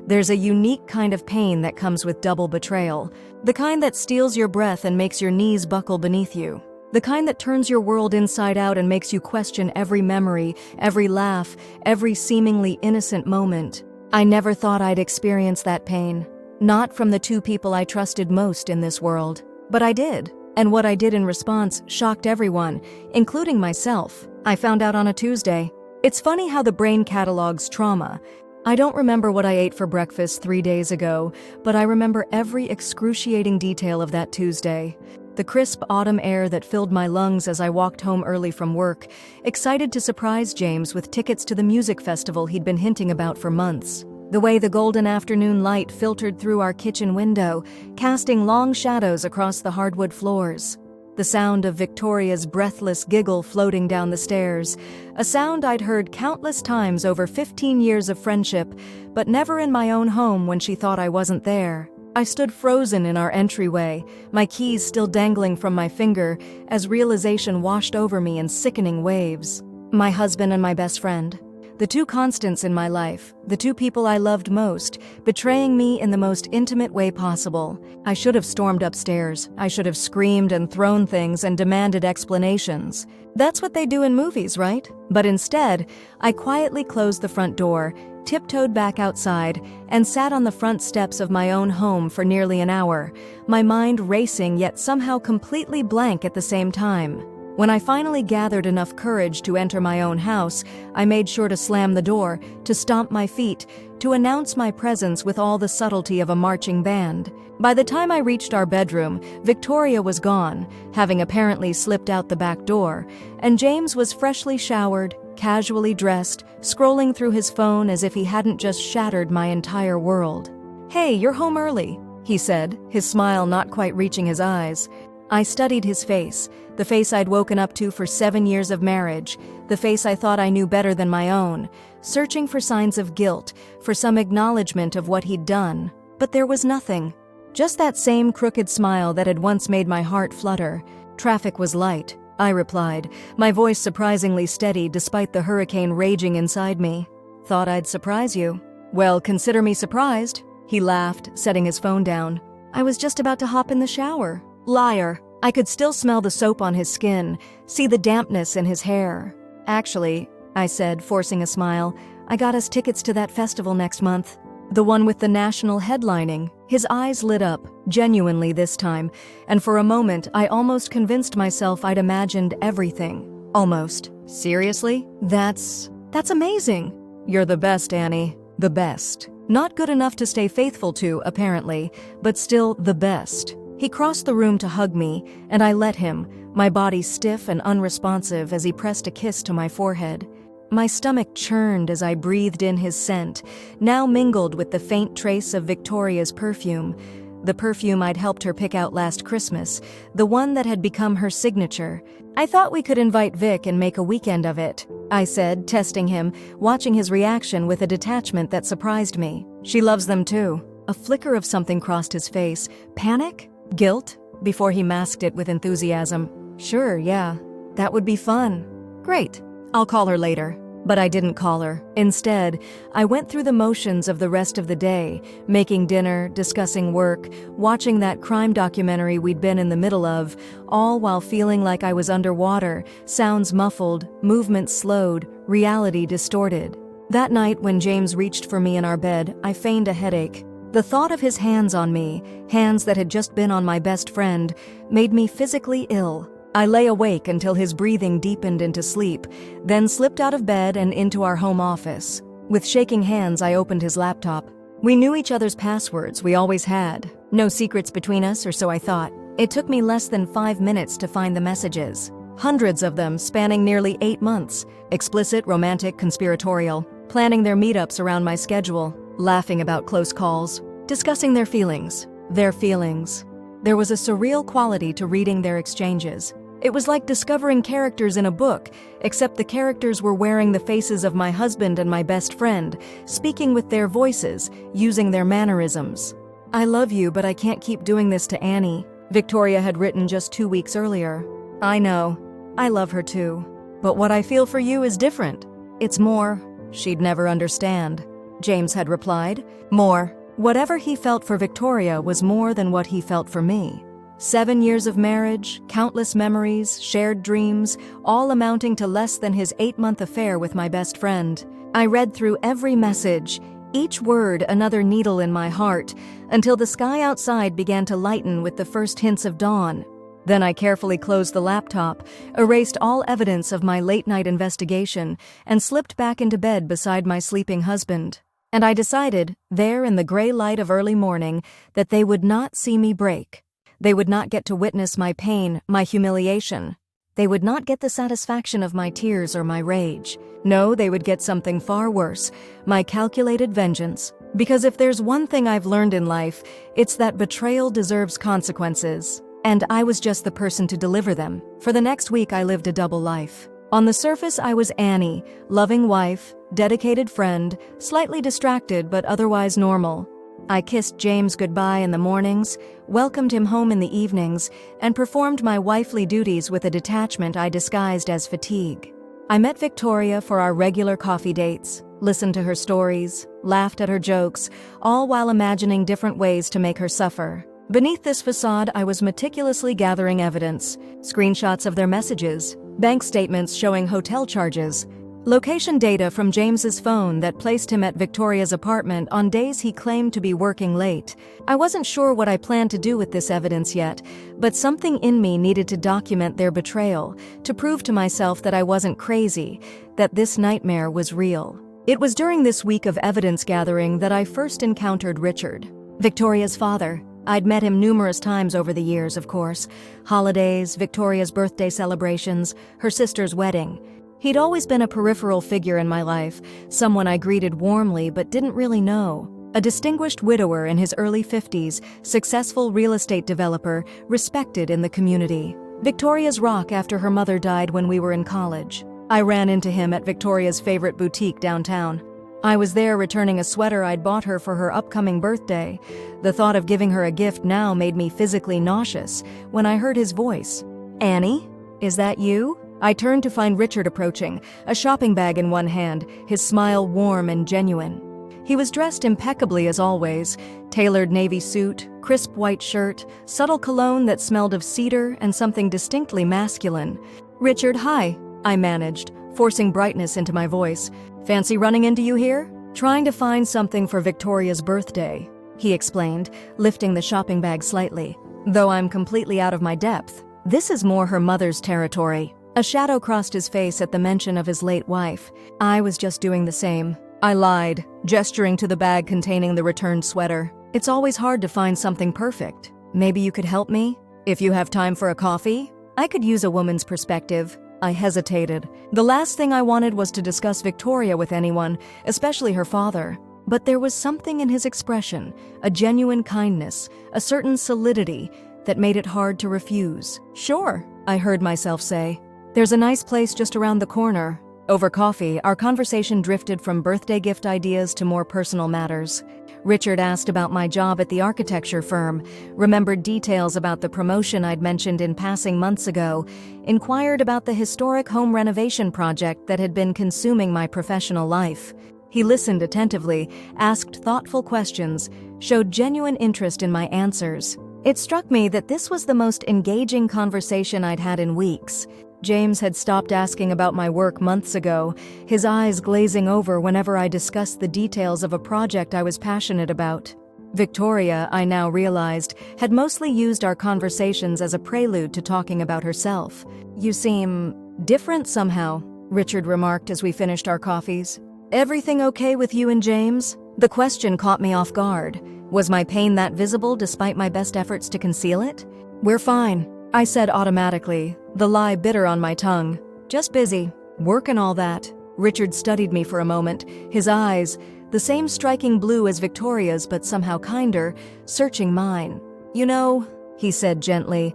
There's a unique kind of pain that comes with double betrayal, the kind that steals your breath and makes your knees buckle beneath you. The kind that turns your world inside out and makes you question every memory, every laugh, every seemingly innocent moment. I never thought I'd experience that pain. Not from the two people I trusted most in this world. But I did. And what I did in response shocked everyone, including myself. I found out on a Tuesday. It's funny how the brain catalogs trauma. I don't remember what I ate for breakfast 3 days ago, but I remember every excruciating detail of that Tuesday. The crisp autumn air that filled my lungs as I walked home early from work, excited to surprise James with tickets to the music festival he'd been hinting about for months. The way the golden afternoon light filtered through our kitchen window, casting long shadows across the hardwood floors. The sound of Victoria's breathless giggle floating down the stairs, a sound I'd heard countless times over 15 years of friendship, but never in my own home when she thought I wasn't there. I stood frozen in our entryway, my keys still dangling from my finger, as realization washed over me in sickening waves. My husband and my best friend. The two constants in my life, the two people I loved most, betraying me in the most intimate way possible. I should have stormed upstairs. I should have screamed and thrown things and demanded explanations. That's what they do in movies, right? But instead, I quietly closed the front door, tiptoed back outside, and sat on the front steps of my own home for nearly an hour, my mind racing yet somehow completely blank at the same time. When I finally gathered enough courage to enter my own house, I made sure to slam the door, to stomp my feet, to announce my presence with all the subtlety of a marching band. By the time I reached our bedroom, Victoria was gone, having apparently slipped out the back door, and James was freshly showered, casually dressed, scrolling through his phone as if he hadn't just shattered my entire world. "Hey, you're home early," he said, his smile not quite reaching his eyes. I studied his face, the face I'd woken up to for 7 years of marriage, the face I thought I knew better than my own, searching for signs of guilt, for some acknowledgement of what he'd done. But there was nothing. Just that same crooked smile that had once made my heart flutter. "Traffic was light," I replied, my voice surprisingly steady despite the hurricane raging inside me. "Thought I'd surprise you." "Well, consider me surprised," he laughed, setting his phone down. "I was just about to hop in the shower." Liar. I could still smell the soap on his skin, see the dampness in his hair. "Actually," I said, forcing a smile, "I got us tickets to that festival next month. The one with the national headlining." His eyes lit up, genuinely this time, and for a moment I almost convinced myself I'd imagined everything. Almost. "Seriously? That's amazing." "You're the best, Annie. The best. Not good enough to stay faithful to, apparently, but still the best." He crossed the room to hug me, and I let him, my body stiff and unresponsive as he pressed a kiss to my forehead. My stomach churned as I breathed in his scent, now mingled with the faint trace of Victoria's perfume. The perfume I'd helped her pick out last Christmas, the one that had become her signature. "I thought we could invite Vic and make a weekend of it," I said, testing him, watching his reaction with a detachment that surprised me. "She loves them too." A flicker of something crossed his face. Panic? Guilt? Before he masked it with enthusiasm. "Sure, yeah. That would be fun." "Great. I'll call her later." But I didn't call her. Instead, I went through the motions of the rest of the day, making dinner, discussing work, watching that crime documentary we'd been in the middle of, all while feeling like I was underwater, sounds muffled, movement slowed, reality distorted. That night when James reached for me in our bed, I feigned a headache. The thought of his hands on me, hands that had just been on my best friend, made me physically ill. I lay awake until his breathing deepened into sleep, then slipped out of bed and into our home office. With shaking hands, I opened his laptop. We knew each other's passwords, we always had. No secrets between us, or so I thought. It took me less than 5 minutes to find the messages. Hundreds of them spanning nearly 8 months. Explicit, romantic, conspiratorial. Planning their meetups around my schedule. Laughing about close calls. Discussing their feelings. Their feelings. There was a surreal quality to reading their exchanges. It was like discovering characters in a book, except the characters were wearing the faces of my husband and my best friend, speaking with their voices, using their mannerisms. "I love you, but I can't keep doing this to Annie," Victoria had written just 2 weeks earlier. "I know. I love her too. But what I feel for you is different. It's more." She'd never understand. James had replied. More. Whatever he felt for Victoria was more than what he felt for me. 7 years of marriage, countless memories, shared dreams, all amounting to less than his 8-month affair with my best friend. I read through every message, each word another needle in my heart, until the sky outside began to lighten with the first hints of dawn. Then I carefully closed the laptop, erased all evidence of my late-night investigation, and slipped back into bed beside my sleeping husband. And I decided, there in the gray light of early morning, that they would not see me break. They would not get to witness my pain, my humiliation. They would not get the satisfaction of my tears or my rage. No, they would get something far worse, my calculated vengeance. Because if there's one thing I've learned in life, it's that betrayal deserves consequences. And I was just the person to deliver them. For the next week, I lived a double life. On the surface, I was Annie, loving wife, dedicated friend, slightly distracted but otherwise normal. I kissed James goodbye in the mornings, welcomed him home in the evenings, and performed my wifely duties with a detachment I disguised as fatigue. I met Victoria for our regular coffee dates, listened to her stories, laughed at her jokes, all while imagining different ways to make her suffer. Beneath this facade, I was meticulously gathering evidence, screenshots of their messages, bank statements showing hotel charges, location data from James's phone that placed him at Victoria's apartment on days he claimed to be working late. I wasn't sure what I planned to do with this evidence yet, but something in me needed to document their betrayal, to prove to myself that I wasn't crazy, that this nightmare was real. It was during this week of evidence gathering that I first encountered Richard, Victoria's father. I'd met him numerous times over the years, of course. Holidays, Victoria's birthday celebrations, her sister's wedding. He'd always been a peripheral figure in my life, someone I greeted warmly but didn't really know. A distinguished widower in his early 50s, successful real estate developer, respected in the community. Victoria's rock after her mother died when we were in college. I ran into him at Victoria's favorite boutique downtown. I was there returning a sweater I'd bought her for her upcoming birthday. The thought of giving her a gift now made me physically nauseous when I heard his voice. "Annie, is that you?" I turned to find Richard approaching, a shopping bag in one hand, his smile warm and genuine. He was dressed impeccably as always, tailored navy suit, crisp white shirt, subtle cologne that smelled of cedar and something distinctly masculine. "Richard, hi," I managed, forcing brightness into my voice. "Fancy running into you here?" "Trying to find something for Victoria's birthday," he explained, lifting the shopping bag slightly. "Though I'm completely out of my depth. This is more her mother's territory." A shadow crossed his face at the mention of his late wife. I was just doing the same. I lied, gesturing to the bag containing the returned sweater. "It's always hard to find something perfect. Maybe you could help me? If you have time for a coffee?" I could use a woman's perspective. I hesitated. The last thing I wanted was to discuss Victoria with anyone, especially her father. But there was something in his expression, a genuine kindness, a certain solidity that made it hard to refuse. "Sure," I heard myself say. "There's a nice place just around the corner." Over coffee, our conversation drifted from birthday gift ideas to more personal matters. Richard asked about my job at the architecture firm, remembered details about the promotion I'd mentioned in passing months ago, inquired about the historic home renovation project that had been consuming my professional life. He listened attentively, asked thoughtful questions, showed genuine interest in my answers. It struck me that this was the most engaging conversation I'd had in weeks. James had stopped asking about my work months ago, his eyes glazing over whenever I discussed the details of a project I was passionate about. Victoria, I now realized, had mostly used our conversations as a prelude to talking about herself. "You seem different somehow," Richard remarked as we finished our coffees. "Everything okay with you and James?" The question caught me off guard. Was my pain that visible despite my best efforts to conceal it? "We're fine," I said automatically, the lie bitter on my tongue. "Just busy. Work and all that." Richard studied me for a moment, his eyes, the same striking blue as Victoria's but somehow kinder, searching mine. "You know," he said gently,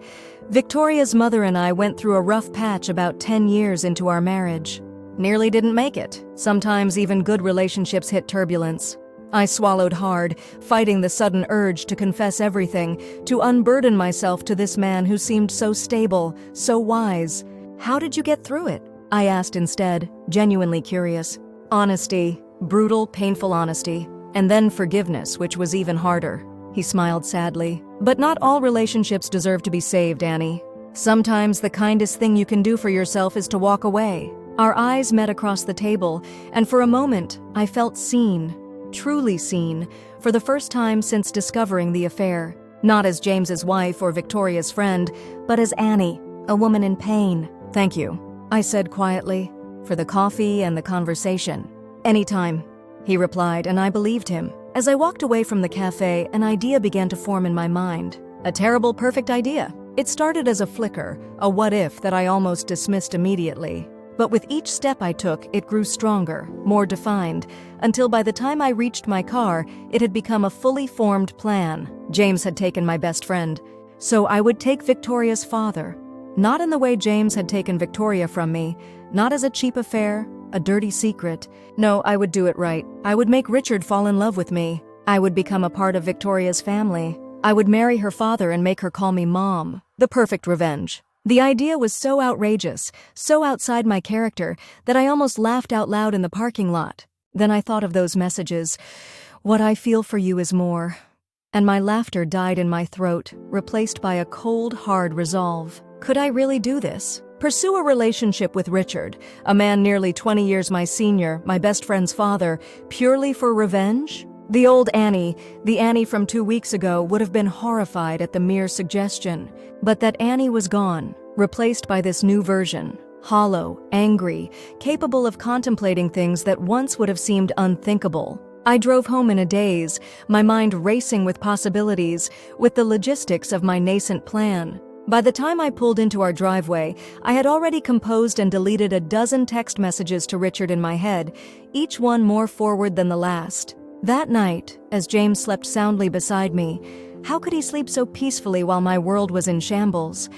"Victoria's mother and I went through a rough patch about 10 years into our marriage. Nearly didn't make it. Sometimes even good relationships hit turbulence." I swallowed hard, fighting the sudden urge to confess everything, to unburden myself to this man who seemed so stable, so wise. "How did you get through it?" I asked instead, genuinely curious. "Honesty," Brutal, painful honesty, and then forgiveness, which was even harder. He smiled sadly. But not all relationships deserve to be saved, Annie. Sometimes the kindest thing you can do for yourself is to walk away. Our eyes met across the table, and for a moment, I felt seen, truly seen, for the first time since discovering the affair. Not as James's wife or Victoria's friend, but as Annie, a woman in pain. Thank you, I said quietly, for the coffee and the conversation. Anytime, he replied, and I believed him. As I walked away from the cafe, an idea began to form in my mind. A terrible, perfect idea. It started as a flicker, a what-if that I almost dismissed immediately. But with each step I took, it grew stronger, more defined, until by the time I reached my car, it had become a fully formed plan. James had taken my best friend, so I would take Victoria's father. Not in the way James had taken Victoria from me, not as a cheap affair, a dirty secret. No, I would do it right. I would make Richard fall in love with me. I would become a part of Victoria's family. I would marry her father and make her call me Mom. The perfect revenge. The idea was so outrageous, so outside my character, that I almost laughed out loud in the parking lot. Then I thought of those messages. What I feel for you is more. And my laughter died in my throat, replaced by a cold, hard resolve. Could I really do this? Pursue a relationship with Richard, a man nearly 20 years my senior, my best friend's father, purely for revenge? The old Annie, the Annie from 2 weeks ago, would have been horrified at the mere suggestion. But that Annie was gone, replaced by this new version, hollow, angry, capable of contemplating things that once would have seemed unthinkable. I drove home in a daze, my mind racing with possibilities, with the logistics of my nascent plan. By the time I pulled into our driveway, I had already composed and deleted a dozen text messages to Richard in my head, each one more forward than the last. That night, as James slept soundly beside me, how could he sleep so peacefully while my world was in shambles?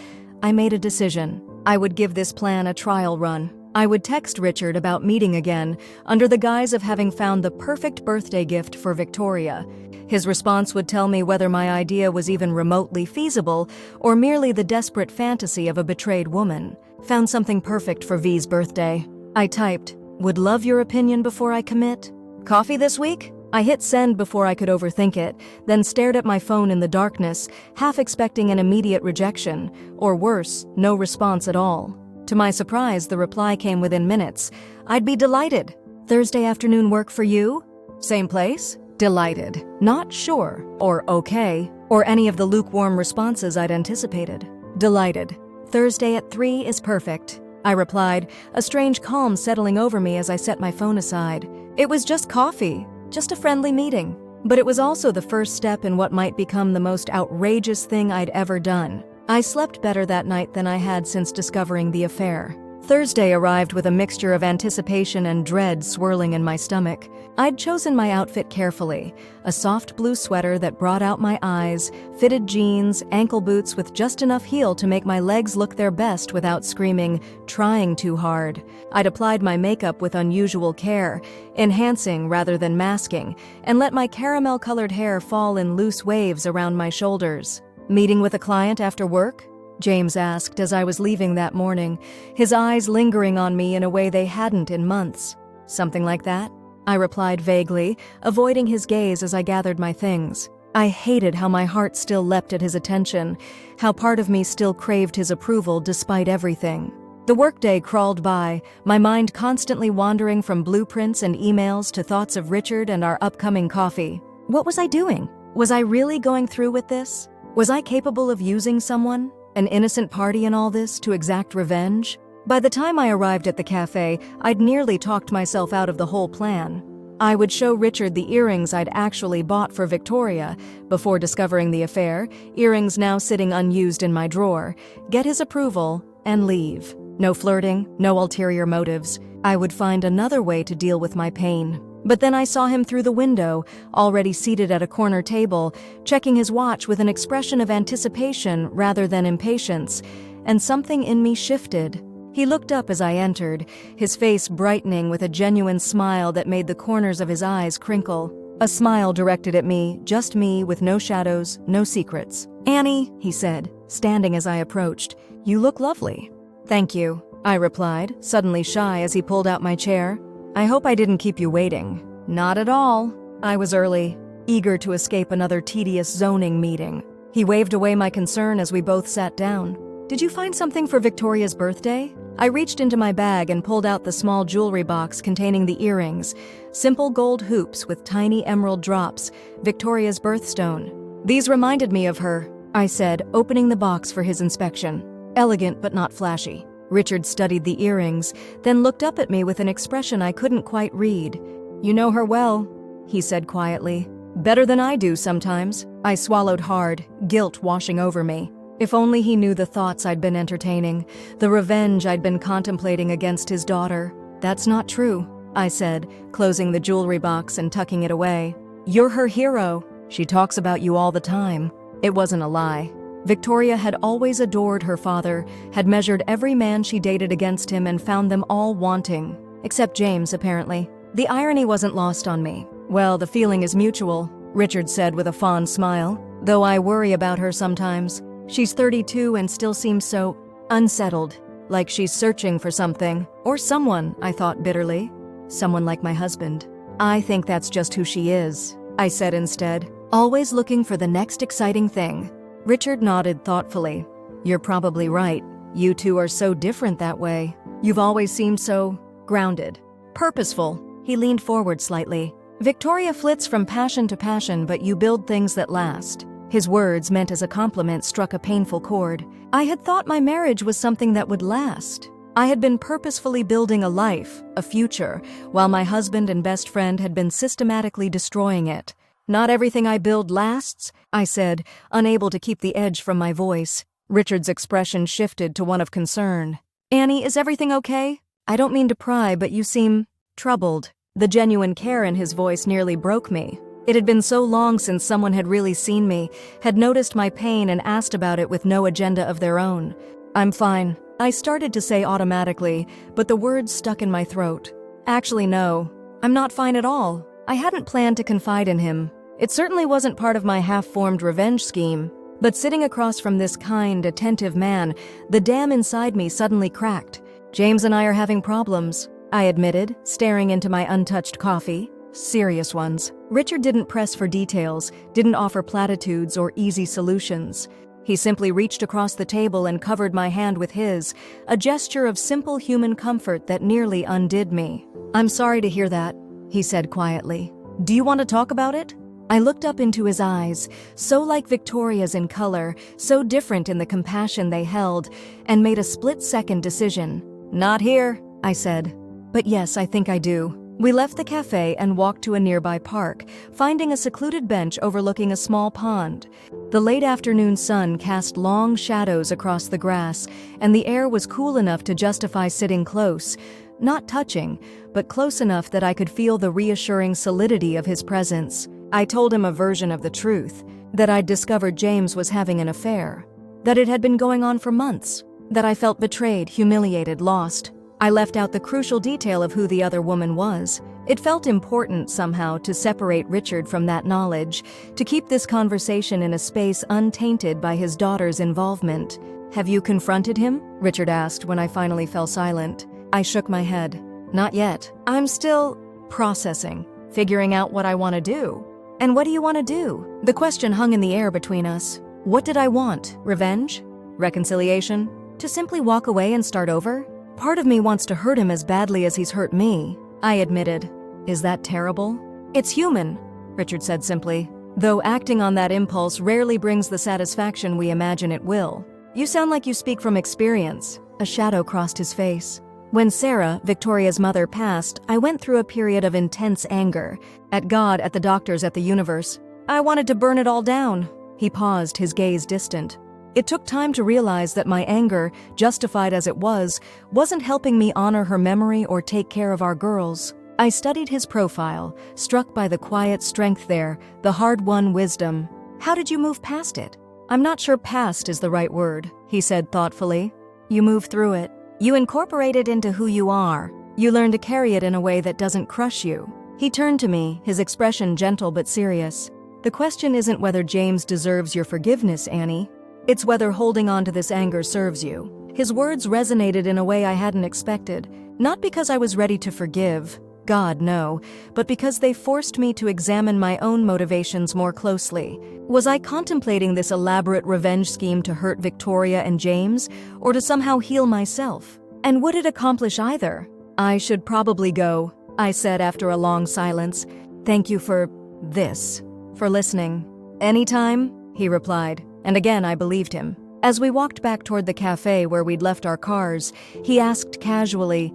I made a decision. I would give this plan a trial run. I would text Richard about meeting again, under the guise of having found the perfect birthday gift for Victoria. His response would tell me whether my idea was even remotely feasible, or merely the desperate fantasy of a betrayed woman. Found something perfect for V's birthday. I typed, "Would love your opinion before I commit. Coffee this week?" I hit send before I could overthink it, then stared at my phone in the darkness, half expecting an immediate rejection, or worse, no response at all. To my surprise, the reply came within minutes. "I'd be delighted. Thursday afternoon work for you? Same place?" Delighted. Not sure, or okay, or any of the lukewarm responses I'd anticipated. Delighted. Thursday at 3 is perfect, I replied, a strange calm settling over me as I set my phone aside. It was just coffee. Just a friendly meeting. But it was also the first step in what might become the most outrageous thing I'd ever done. I slept better that night than I had since discovering the affair. Thursday arrived with a mixture of anticipation and dread swirling in my stomach. I'd chosen my outfit carefully, a soft blue sweater that brought out my eyes, fitted jeans, ankle boots with just enough heel to make my legs look their best without screaming, trying too hard. I'd applied my makeup with unusual care, enhancing rather than masking, and let my caramel-colored hair fall in loose waves around my shoulders. Meeting with a client after work? James asked as I was leaving that morning, his eyes lingering on me in a way they hadn't in months. Something like that? I replied vaguely, avoiding his gaze as I gathered my things. I hated how my heart still leapt at his attention, how part of me still craved his approval despite everything. The workday crawled by, my mind constantly wandering from blueprints and emails to thoughts of Richard and our upcoming coffee. What was I doing? Was I really going through with this? Was I capable of using someone, an innocent party in all this, to exact revenge? By the time I arrived at the cafe, I'd nearly talked myself out of the whole plan. I would show Richard the earrings I'd actually bought for Victoria before discovering the affair, earrings now sitting unused in my drawer, get his approval, and leave. No flirting, no ulterior motives. I would find another way to deal with my pain. But then I saw him through the window, already seated at a corner table, checking his watch with an expression of anticipation rather than impatience, and something in me shifted. He looked up as I entered, his face brightening with a genuine smile that made the corners of his eyes crinkle. A smile directed at me, just me, with no shadows, no secrets. "Annie," he said, standing as I approached, "you look lovely." "Thank you," I replied, suddenly shy as he pulled out my chair. "I hope I didn't keep you waiting." Not at all. I was early, eager to escape another tedious zoning meeting. He waved away my concern as we both sat down. Did you find something for Victoria's birthday? I reached into my bag and pulled out the small jewelry box containing the earrings, simple gold hoops with tiny emerald drops, Victoria's birthstone. These reminded me of her, I said, opening the box for his inspection. Elegant but not flashy. Richard studied the earrings, then looked up at me with an expression I couldn't quite read. You know her well, he said quietly. Better than I do sometimes. I swallowed hard, guilt washing over me. If only he knew the thoughts I'd been entertaining, the revenge I'd been contemplating against his daughter. That's not true, I said, closing the jewelry box and tucking it away. You're her hero. She talks about you all the time. It wasn't a lie. Victoria had always adored her father, had measured every man she dated against him and found them all wanting. Except James, apparently. The irony wasn't lost on me. Well, the feeling is mutual, Richard said with a fond smile, though I worry about her sometimes. She's 32 and still seems so unsettled, like she's searching for something. Or someone, I thought bitterly. Someone like my husband. I think that's just who she is, I said instead, always looking for the next exciting thing. Richard nodded thoughtfully. You're probably right. You two are so different that way. You've always seemed so grounded, purposeful. He leaned forward slightly. Victoria flits from passion to passion, but you build things that last. His words, meant as a compliment, struck a painful chord. I had thought my marriage was something that would last. I had been purposefully building a life, a future, while my husband and best friend had been systematically destroying it. Not everything I build lasts, I said, unable to keep the edge from my voice. Richard's expression shifted to one of concern. Annie, is everything okay? I don't mean to pry, but you seem troubled. The genuine care in his voice nearly broke me. It had been so long since someone had really seen me, had noticed my pain and asked about it with no agenda of their own. I'm fine, I started to say automatically, but the words stuck in my throat. Actually, no, I'm not fine at all. I hadn't planned to confide in him. It certainly wasn't part of my half-formed revenge scheme. But sitting across from this kind, attentive man, the dam inside me suddenly cracked. James and I are having problems, I admitted, staring into my untouched coffee. Serious ones. Richard didn't press for details, didn't offer platitudes or easy solutions. He simply reached across the table and covered my hand with his, a gesture of simple human comfort that nearly undid me. I'm sorry to hear that, he said quietly. Do you want to talk about it? I looked up into his eyes, so like Victoria's in color, so different in the compassion they held, and made a split-second decision. Not here, I said. But yes, I think I do. We left the cafe and walked to a nearby park, finding a secluded bench overlooking a small pond. The late afternoon sun cast long shadows across the grass, and the air was cool enough to justify sitting close, not touching, but close enough that I could feel the reassuring solidity of his presence. I told him a version of the truth, that I'd discovered James was having an affair, that it had been going on for months, that I felt betrayed, humiliated, lost. I left out the crucial detail of who the other woman was. It felt important somehow to separate Richard from that knowledge, to keep this conversation in a space untainted by his daughter's involvement. Have you confronted him? Richard asked when I finally fell silent. I shook my head. Not yet. I'm still processing, figuring out what I want to do. And what do you want to do? The question hung in the air between us. What did I want? Revenge? Reconciliation? To simply walk away and start over? Part of me wants to hurt him as badly as he's hurt me, I admitted. Is that terrible? It's human, Richard said simply, though acting on that impulse rarely brings the satisfaction we imagine it will. You sound like you speak from experience. A shadow crossed his face. When Sarah, Victoria's mother, passed, I went through a period of intense anger. At God, at the doctors, at the universe. I wanted to burn it all down. He paused, his gaze distant. It took time to realize that my anger, justified as it was, wasn't helping me honor her memory or take care of our girls. I studied his profile, struck by the quiet strength there, the hard-won wisdom. How did you move past it? I'm not sure past is the right word, he said thoughtfully. You move through it. You incorporate it into who you are. You learn to carry it in a way that doesn't crush you. He turned to me, his expression gentle but serious. The question isn't whether James deserves your forgiveness, Annie. It's whether holding on to this anger serves you. His words resonated in a way I hadn't expected, not because I was ready to forgive, God, no, but because they forced me to examine my own motivations more closely. Was I contemplating this elaborate revenge scheme to hurt Victoria and James, or to somehow heal myself? And would it accomplish either? I should probably go, I said after a long silence. Thank you for listening. Anytime, he replied, and again I believed him. As we walked back toward the cafe where we'd left our cars, he asked casually,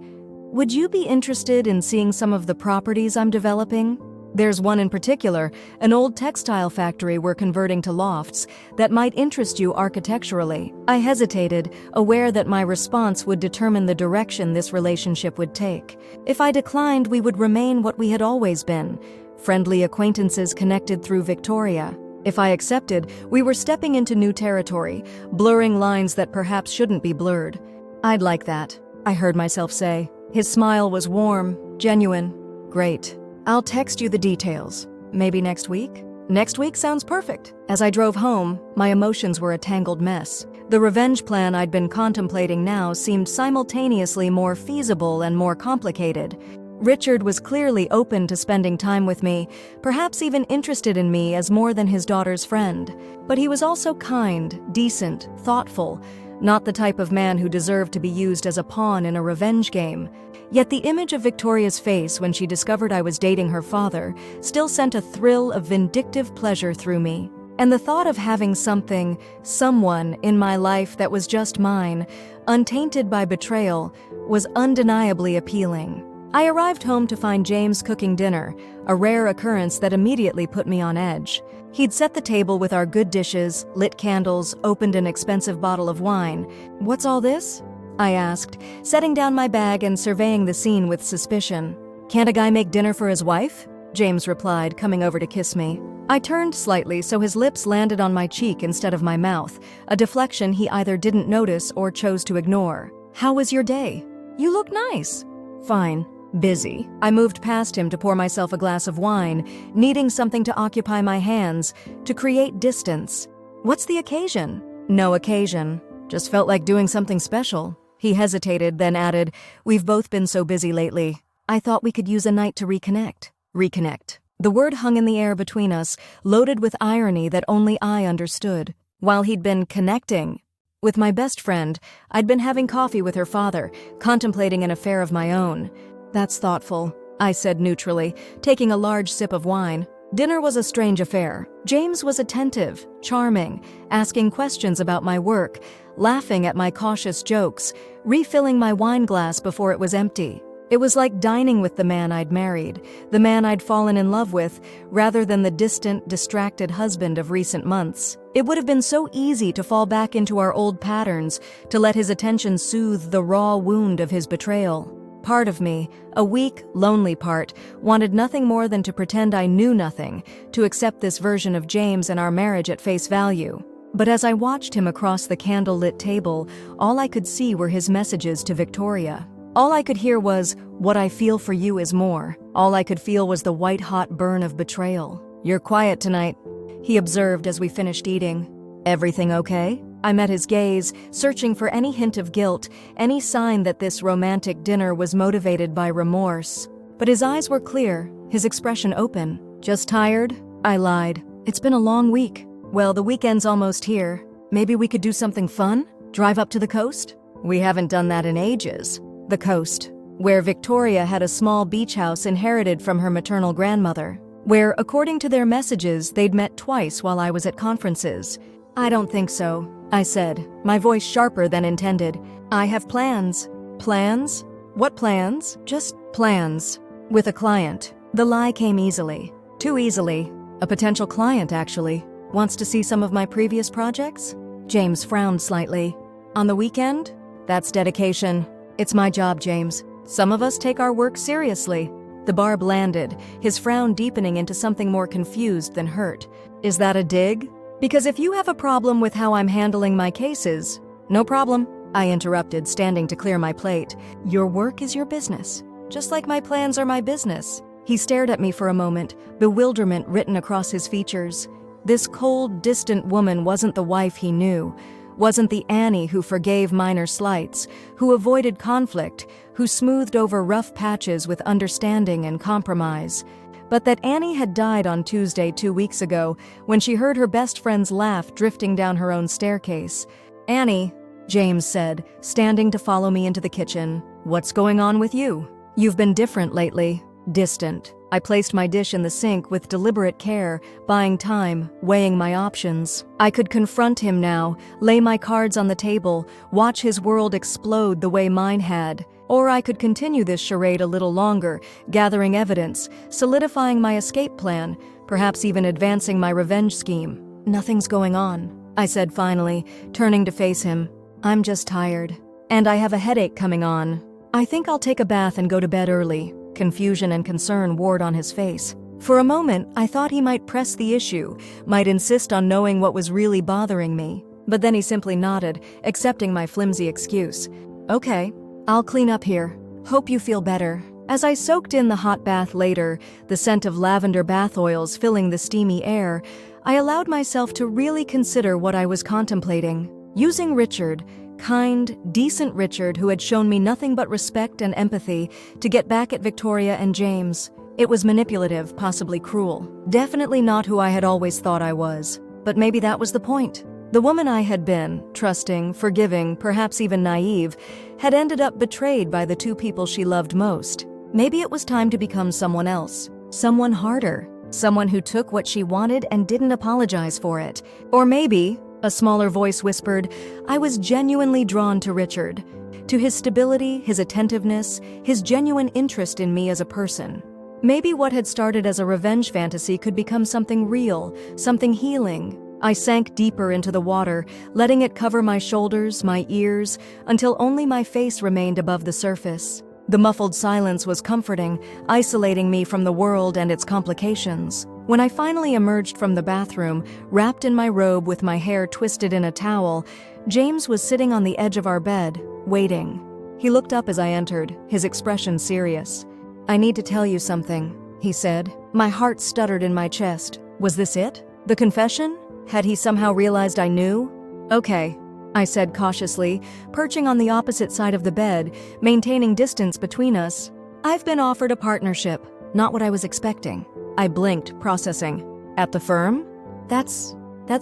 "Would you be interested in seeing some of the properties I'm developing? There's one in particular, an old textile factory we're converting to lofts, that might interest you architecturally." I hesitated, aware that my response would determine the direction this relationship would take. If I declined, we would remain what we had always been, friendly acquaintances connected through Victoria. If I accepted, we were stepping into new territory, blurring lines that perhaps shouldn't be blurred. "I'd like that," I heard myself say. His smile was warm, genuine. "Great. I'll text you the details. Maybe next week?" "Next week sounds perfect." As I drove home, my emotions were a tangled mess. The revenge plan I'd been contemplating now seemed simultaneously more feasible and more complicated. Richard was clearly open to spending time with me, perhaps even interested in me as more than his daughter's friend. But he was also kind, decent, thoughtful, not the type of man who deserved to be used as a pawn in a revenge game. Yet the image of Victoria's face when she discovered I was dating her father still sent a thrill of vindictive pleasure through me. And the thought of having someone in my life that was just mine, untainted by betrayal, was undeniably appealing. I arrived home to find James cooking dinner, a rare occurrence that immediately put me on edge. He'd set the table with our good dishes, lit candles, opened an expensive bottle of wine. "What's all this?" I asked, setting down my bag and surveying the scene with suspicion. "Can't a guy make dinner for his wife?" James replied, coming over to kiss me. I turned slightly so his lips landed on my cheek instead of my mouth, a deflection he either didn't notice or chose to ignore. "How was your day?" "You look nice." "Fine. Busy." I moved past him to pour myself a glass of wine, needing something to occupy my hands, to create distance. "What's the occasion?" "No occasion. Just felt like doing something special." He hesitated, then added, "We've both been so busy lately. I thought we could use a night to reconnect." Reconnect. The word hung in the air between us, loaded with irony that only I understood. While he'd been connecting with my best friend, I'd been having coffee with her father, contemplating an affair of my own. "That's thoughtful," I said neutrally, taking a large sip of wine. Dinner was a strange affair. James was attentive, charming, asking questions about my work, laughing at my cautious jokes, refilling my wine glass before it was empty. It was like dining with the man I'd married, the man I'd fallen in love with, rather than the distant, distracted husband of recent months. It would have been so easy to fall back into our old patterns, to let his attention soothe the raw wound of his betrayal. Part of me, a weak, lonely part, wanted nothing more than to pretend I knew nothing, to accept this version of James and our marriage at face value. But as I watched him across the candle-lit table, all I could see were his messages to Victoria. All I could hear was, "What I feel for you is more." All I could feel was the white-hot burn of betrayal. "You're quiet tonight," he observed as we finished eating. "Everything okay?" I met his gaze, searching for any hint of guilt, any sign that this romantic dinner was motivated by remorse. But his eyes were clear, his expression open. "Just tired?" I lied. "It's been a long week." "Well, the weekend's almost here. Maybe we could do something fun? Drive up to the coast?" "We haven't done that in ages." The coast, where Victoria had a small beach house inherited from her maternal grandmother, where, according to their messages, they'd met twice while I was at conferences. "I don't think so," I said, my voice sharper than intended. "I have plans." "Plans? What plans?" "Just plans. With a client." The lie came easily. Too easily. A potential client, actually. "Wants to see some of my previous projects?" James frowned slightly. "On the weekend?" "That's dedication. It's my job, James. Some of us take our work seriously." The barb landed, his frown deepening into something more confused than hurt. "Is that a dig? Because if you have a problem with how I'm handling my cases..." "No problem," I interrupted, standing to clear my plate. "Your work is your business, just like my plans are my business." He stared at me for a moment, bewilderment written across his features. This cold, distant woman wasn't the wife he knew, wasn't the Annie who forgave minor slights, who avoided conflict, who smoothed over rough patches with understanding and compromise. But that Annie had died on Tuesday 2 weeks ago when she heard her best friend's laugh drifting down her own staircase. "Annie," James said, standing to follow me into the kitchen, "what's going on with you? You've been different lately." Distant. I placed my dish in the sink with deliberate care, buying time, weighing my options. I could confront him now, lay my cards on the table, watch his world explode the way mine had. Or I could continue this charade a little longer, gathering evidence, solidifying my escape plan, perhaps even advancing my revenge scheme. "Nothing's going on," I said finally, turning to face him. "I'm just tired. And I have a headache coming on. I think I'll take a bath and go to bed early." Confusion and concern warred on his face. For a moment, I thought he might press the issue, might insist on knowing what was really bothering me. But then he simply nodded, accepting my flimsy excuse. "Okay, I'll clean up here. Hope you feel better." As I soaked in the hot bath later, the scent of lavender bath oils filling the steamy air, I allowed myself to really consider what I was contemplating. Using Richard, kind, decent Richard who had shown me nothing but respect and empathy, to get back at Victoria and James. It was manipulative, possibly cruel. Definitely not who I had always thought I was. But maybe that was the point. The woman I had been, trusting, forgiving, perhaps even naive, had ended up betrayed by the two people she loved most. Maybe it was time to become someone else. Someone harder. Someone who took what she wanted and didn't apologize for it. Or maybe, a smaller voice whispered, I was genuinely drawn to Richard. To his stability, his attentiveness, his genuine interest in me as a person. Maybe what had started as a revenge fantasy could become something real, something healing. I sank deeper into the water, letting it cover my shoulders, my ears, until only my face remained above the surface. The muffled silence was comforting, isolating me from the world and its complications. When I finally emerged from the bathroom, wrapped in my robe with my hair twisted in a towel, James was sitting on the edge of our bed, waiting. He looked up as I entered, his expression serious. I need to tell you something, he said. My heart stuttered in my chest. Was this it? The confession? Had he somehow realized I knew? Okay, I said cautiously, perching on the opposite side of the bed, maintaining distance between us. I've been offered a partnership, not what I was expecting. I blinked, processing. At the firm? That's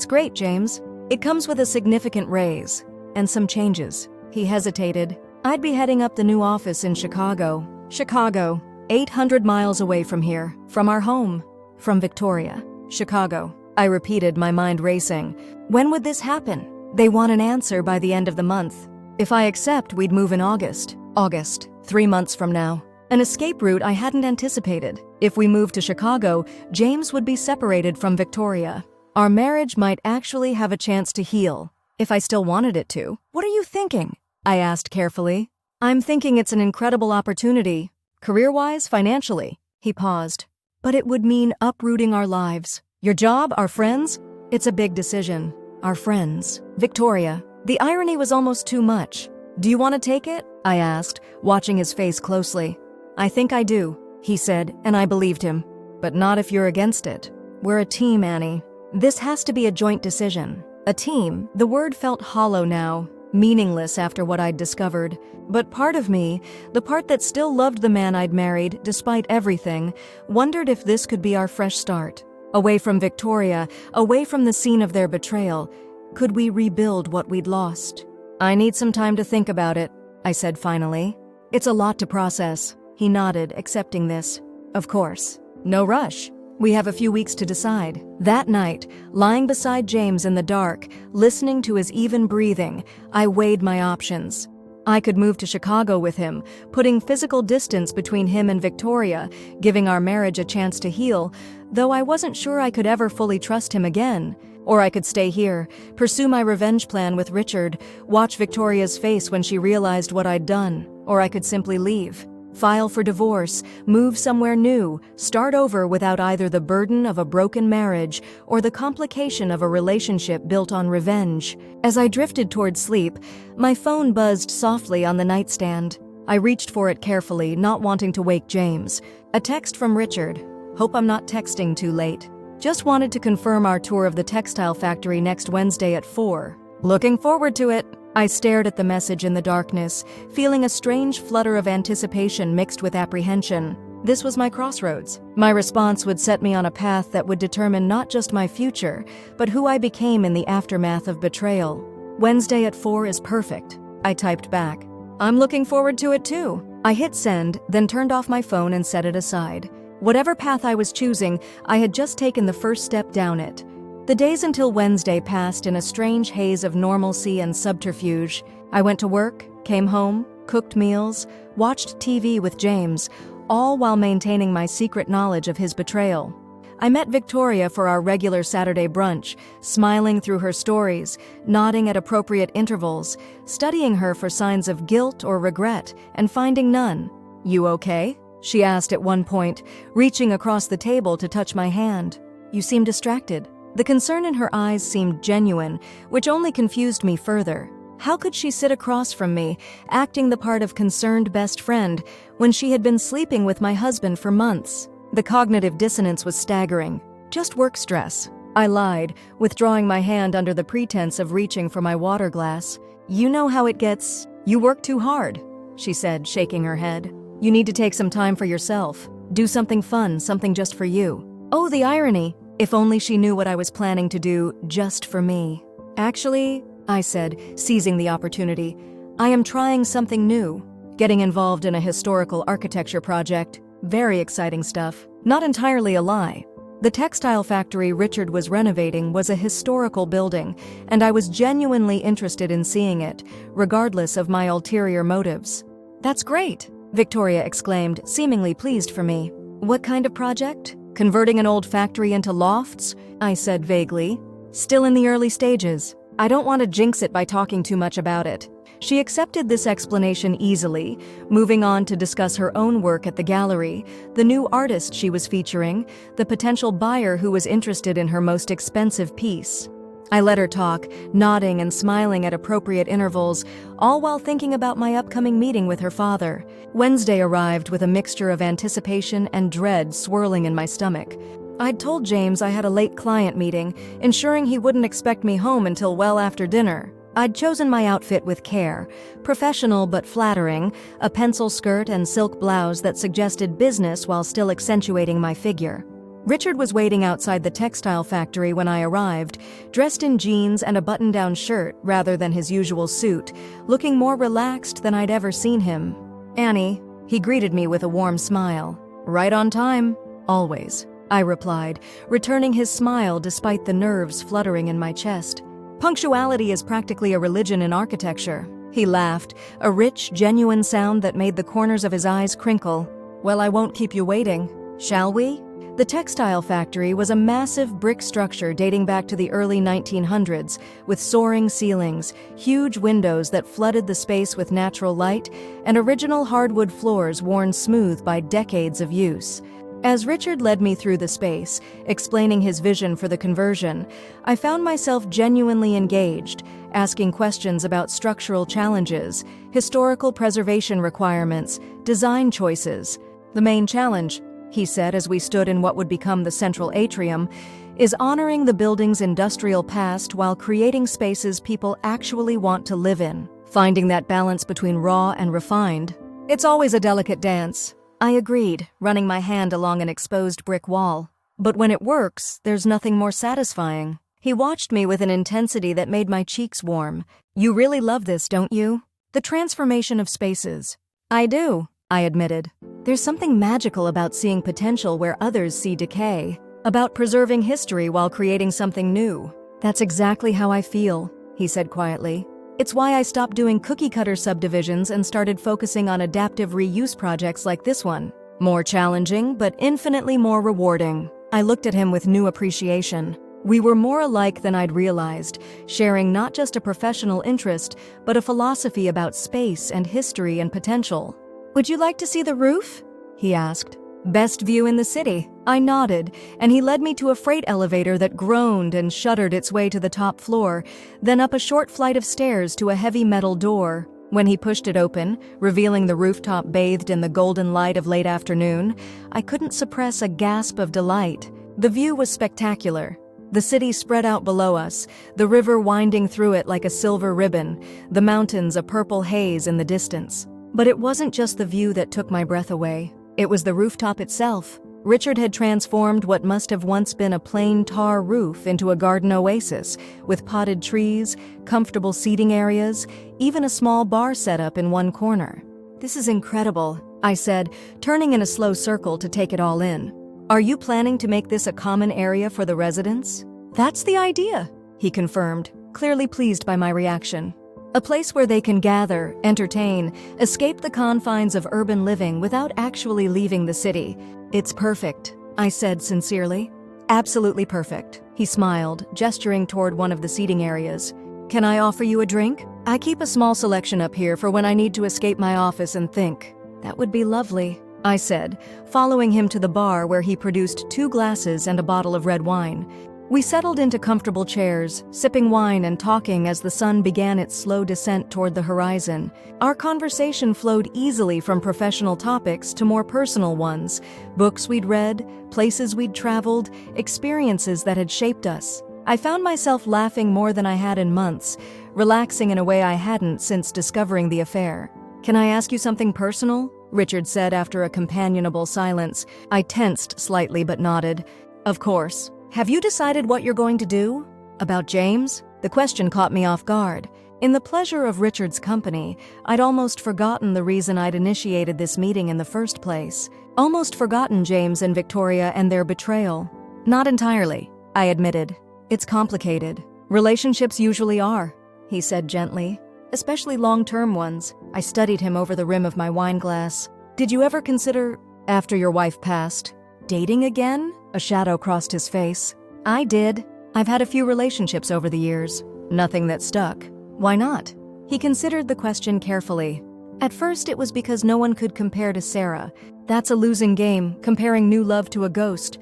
great, James. It comes with a significant raise, and some changes. He hesitated. I'd be heading up the new office in Chicago. Chicago, 800 miles away from here, from our home, from Victoria. Chicago. I repeated, my mind racing. When would this happen? They want an answer by the end of the month. If I accept, we'd move in August. August, 3 months from now. An escape route I hadn't anticipated. If we moved to Chicago, James would be separated from Victoria. Our marriage might actually have a chance to heal, if I still wanted it to. What are you thinking? I asked carefully. I'm thinking it's an incredible opportunity, career-wise, financially. He paused. But it would mean uprooting our lives. Your job, our friends? It's a big decision. Our friends. Victoria. The irony was almost too much. Do you want to take it? I asked, watching his face closely. I think I do, he said, and I believed him. But not if you're against it. We're a team, Annie. This has to be a joint decision. A team. The word felt hollow now, meaningless after what I'd discovered. But part of me, the part that still loved the man I'd married, despite everything, wondered if this could be our fresh start. Away from Victoria, away from the scene of their betrayal, could we rebuild what we'd lost? I need some time to think about it, I said finally. It's a lot to process. He nodded, accepting this. Of course. No rush. We have a few weeks to decide. That night, lying beside James in the dark, listening to his even breathing, I weighed my options. I could move to Chicago with him, putting physical distance between him and Victoria, giving our marriage a chance to heal, though I wasn't sure I could ever fully trust him again. Or I could stay here, pursue my revenge plan with Richard, watch Victoria's face when she realized what I'd done. Or I could simply leave. File for divorce, move somewhere new, start over without either the burden of a broken marriage or the complication of a relationship built on revenge. As I drifted toward sleep, my phone buzzed softly on the nightstand. I reached for it carefully, not wanting to wake James. A text from Richard. Hope I'm not texting too late. Just wanted to confirm our tour of the textile factory next Wednesday at 4. Looking forward to it. I stared at the message in the darkness, feeling a strange flutter of anticipation mixed with apprehension. This was my crossroads. My response would set me on a path that would determine not just my future, but who I became in the aftermath of betrayal. Wednesday at 4 is perfect, I typed back. I'm looking forward to it too. I hit send, then turned off my phone and set it aside. Whatever path I was choosing, I had just taken the first step down it. The days until Wednesday passed in a strange haze of normalcy and subterfuge. I went to work, came home, cooked meals, watched TV with James, all while maintaining my secret knowledge of his betrayal. I met Victoria for our regular Saturday brunch, smiling through her stories, nodding at appropriate intervals, studying her for signs of guilt or regret, and finding none. "You okay?" she asked at one point, reaching across the table to touch my hand. "You seem distracted." The concern in her eyes seemed genuine, which only confused me further. How could she sit across from me, acting the part of concerned best friend, when she had been sleeping with my husband for months? The cognitive dissonance was staggering. "Just work stress," I lied, withdrawing my hand under the pretense of reaching for my water glass. "You know how it gets. You work too hard," she said, shaking her head. "You need to take some time for yourself. Do something fun, something just for you." Oh, the irony. If only she knew what I was planning to do just for me. "Actually," I said, seizing the opportunity, "I am trying something new. Getting involved in a historical architecture project. Very exciting stuff. Not entirely a lie. The textile factory Richard was renovating was a historical building, and I was genuinely interested in seeing it, regardless of my ulterior motives." "That's great," Victoria exclaimed, seemingly pleased for me. "What kind of project? Converting an old factory into lofts?" I said vaguely. "Still in the early stages. I don't want to jinx it by talking too much about it." She accepted this explanation easily, moving on to discuss her own work at the gallery, the new artist she was featuring, the potential buyer who was interested in her most expensive piece. I let her talk, nodding and smiling at appropriate intervals, all while thinking about my upcoming meeting with her father. Wednesday arrived with a mixture of anticipation and dread swirling in my stomach. I'd told James I had a late client meeting, ensuring he wouldn't expect me home until well after dinner. I'd chosen my outfit with care, professional but flattering, a pencil skirt and silk blouse that suggested business while still accentuating my figure. Richard was waiting outside the textile factory when I arrived, dressed in jeans and a button-down shirt rather than his usual suit, looking more relaxed than I'd ever seen him. "Annie," he greeted me with a warm smile. "Right on time. Always," I replied, returning his smile despite the nerves fluttering in my chest. "Punctuality is practically a religion in architecture." He laughed, a rich, genuine sound that made the corners of his eyes crinkle. "Well, I won't keep you waiting. Shall we?" The textile factory was a massive brick structure dating back to the early 1900s, with soaring ceilings, huge windows that flooded the space with natural light, and original hardwood floors worn smooth by decades of use. As Richard led me through the space, explaining his vision for the conversion, I found myself genuinely engaged, asking questions about structural challenges, historical preservation requirements, design choices. "The main challenge," he said as we stood in what would become the central atrium, "is honoring the building's industrial past while creating spaces people actually want to live in. Finding that balance between raw and refined. It's always a delicate dance." I agreed, running my hand along an exposed brick wall. "But when it works, there's nothing more satisfying." He watched me with an intensity that made my cheeks warm. "You really love this, don't you? The transformation of spaces." "I do," I admitted. "There's something magical about seeing potential where others see decay, about preserving history while creating something new." "That's exactly how I feel," he said quietly. "It's why I stopped doing cookie-cutter subdivisions and started focusing on adaptive reuse projects like this one. More challenging, but infinitely more rewarding." I looked at him with new appreciation. We were more alike than I'd realized, sharing not just a professional interest, but a philosophy about space and history and potential. "Would you like to see the roof?" he asked. "Best view in the city." I nodded, and he led me to a freight elevator that groaned and shuddered its way to the top floor, then up a short flight of stairs to a heavy metal door. When he pushed it open, revealing the rooftop bathed in the golden light of late afternoon, I couldn't suppress a gasp of delight. The view was spectacular. The city spread out below us, the river winding through it like a silver ribbon, the mountains a purple haze in the distance. But it wasn't just the view that took my breath away. It was the rooftop itself. Richard had transformed what must have once been a plain tar roof into a garden oasis, with potted trees, comfortable seating areas, even a small bar set up in one corner. "This is incredible," I said, turning in a slow circle to take it all in. "Are you planning to make this a common area for the residents?" "That's the idea," he confirmed, clearly pleased by my reaction. "A place where they can gather, entertain, escape the confines of urban living without actually leaving the city. It's perfect," I said sincerely. "Absolutely perfect," he smiled, gesturing toward one of the seating areas. "Can I offer you a drink? I keep a small selection up here for when I need to escape my office and think." "That would be lovely," I said, following him to the bar where he produced 2 glasses and a bottle of red wine. We settled into comfortable chairs, sipping wine and talking as the sun began its slow descent toward the horizon. Our conversation flowed easily from professional topics to more personal ones: books we'd read, places we'd traveled, experiences that had shaped us. I found myself laughing more than I had in months, relaxing in a way I hadn't since discovering the affair. "Can I ask you something personal?" Richard said after a companionable silence. I tensed slightly but nodded. "Of course. Have you decided what you're going to do?" "About James?" The question caught me off guard. In the pleasure of Richard's company, I'd almost forgotten the reason I'd initiated this meeting in the first place. Almost forgotten James and Victoria and their betrayal. "Not entirely," I admitted. "It's complicated. Relationships usually are," he said gently. "Especially long-term ones." I studied him over the rim of my wine glass. "Did you ever consider, after your wife passed, dating again?" A shadow crossed his face. "I did. I've had a few relationships over the years. Nothing that stuck." "Why not?" He considered the question carefully. "At first it was because no one could compare to Sarah. That's a losing game, comparing new love to a ghost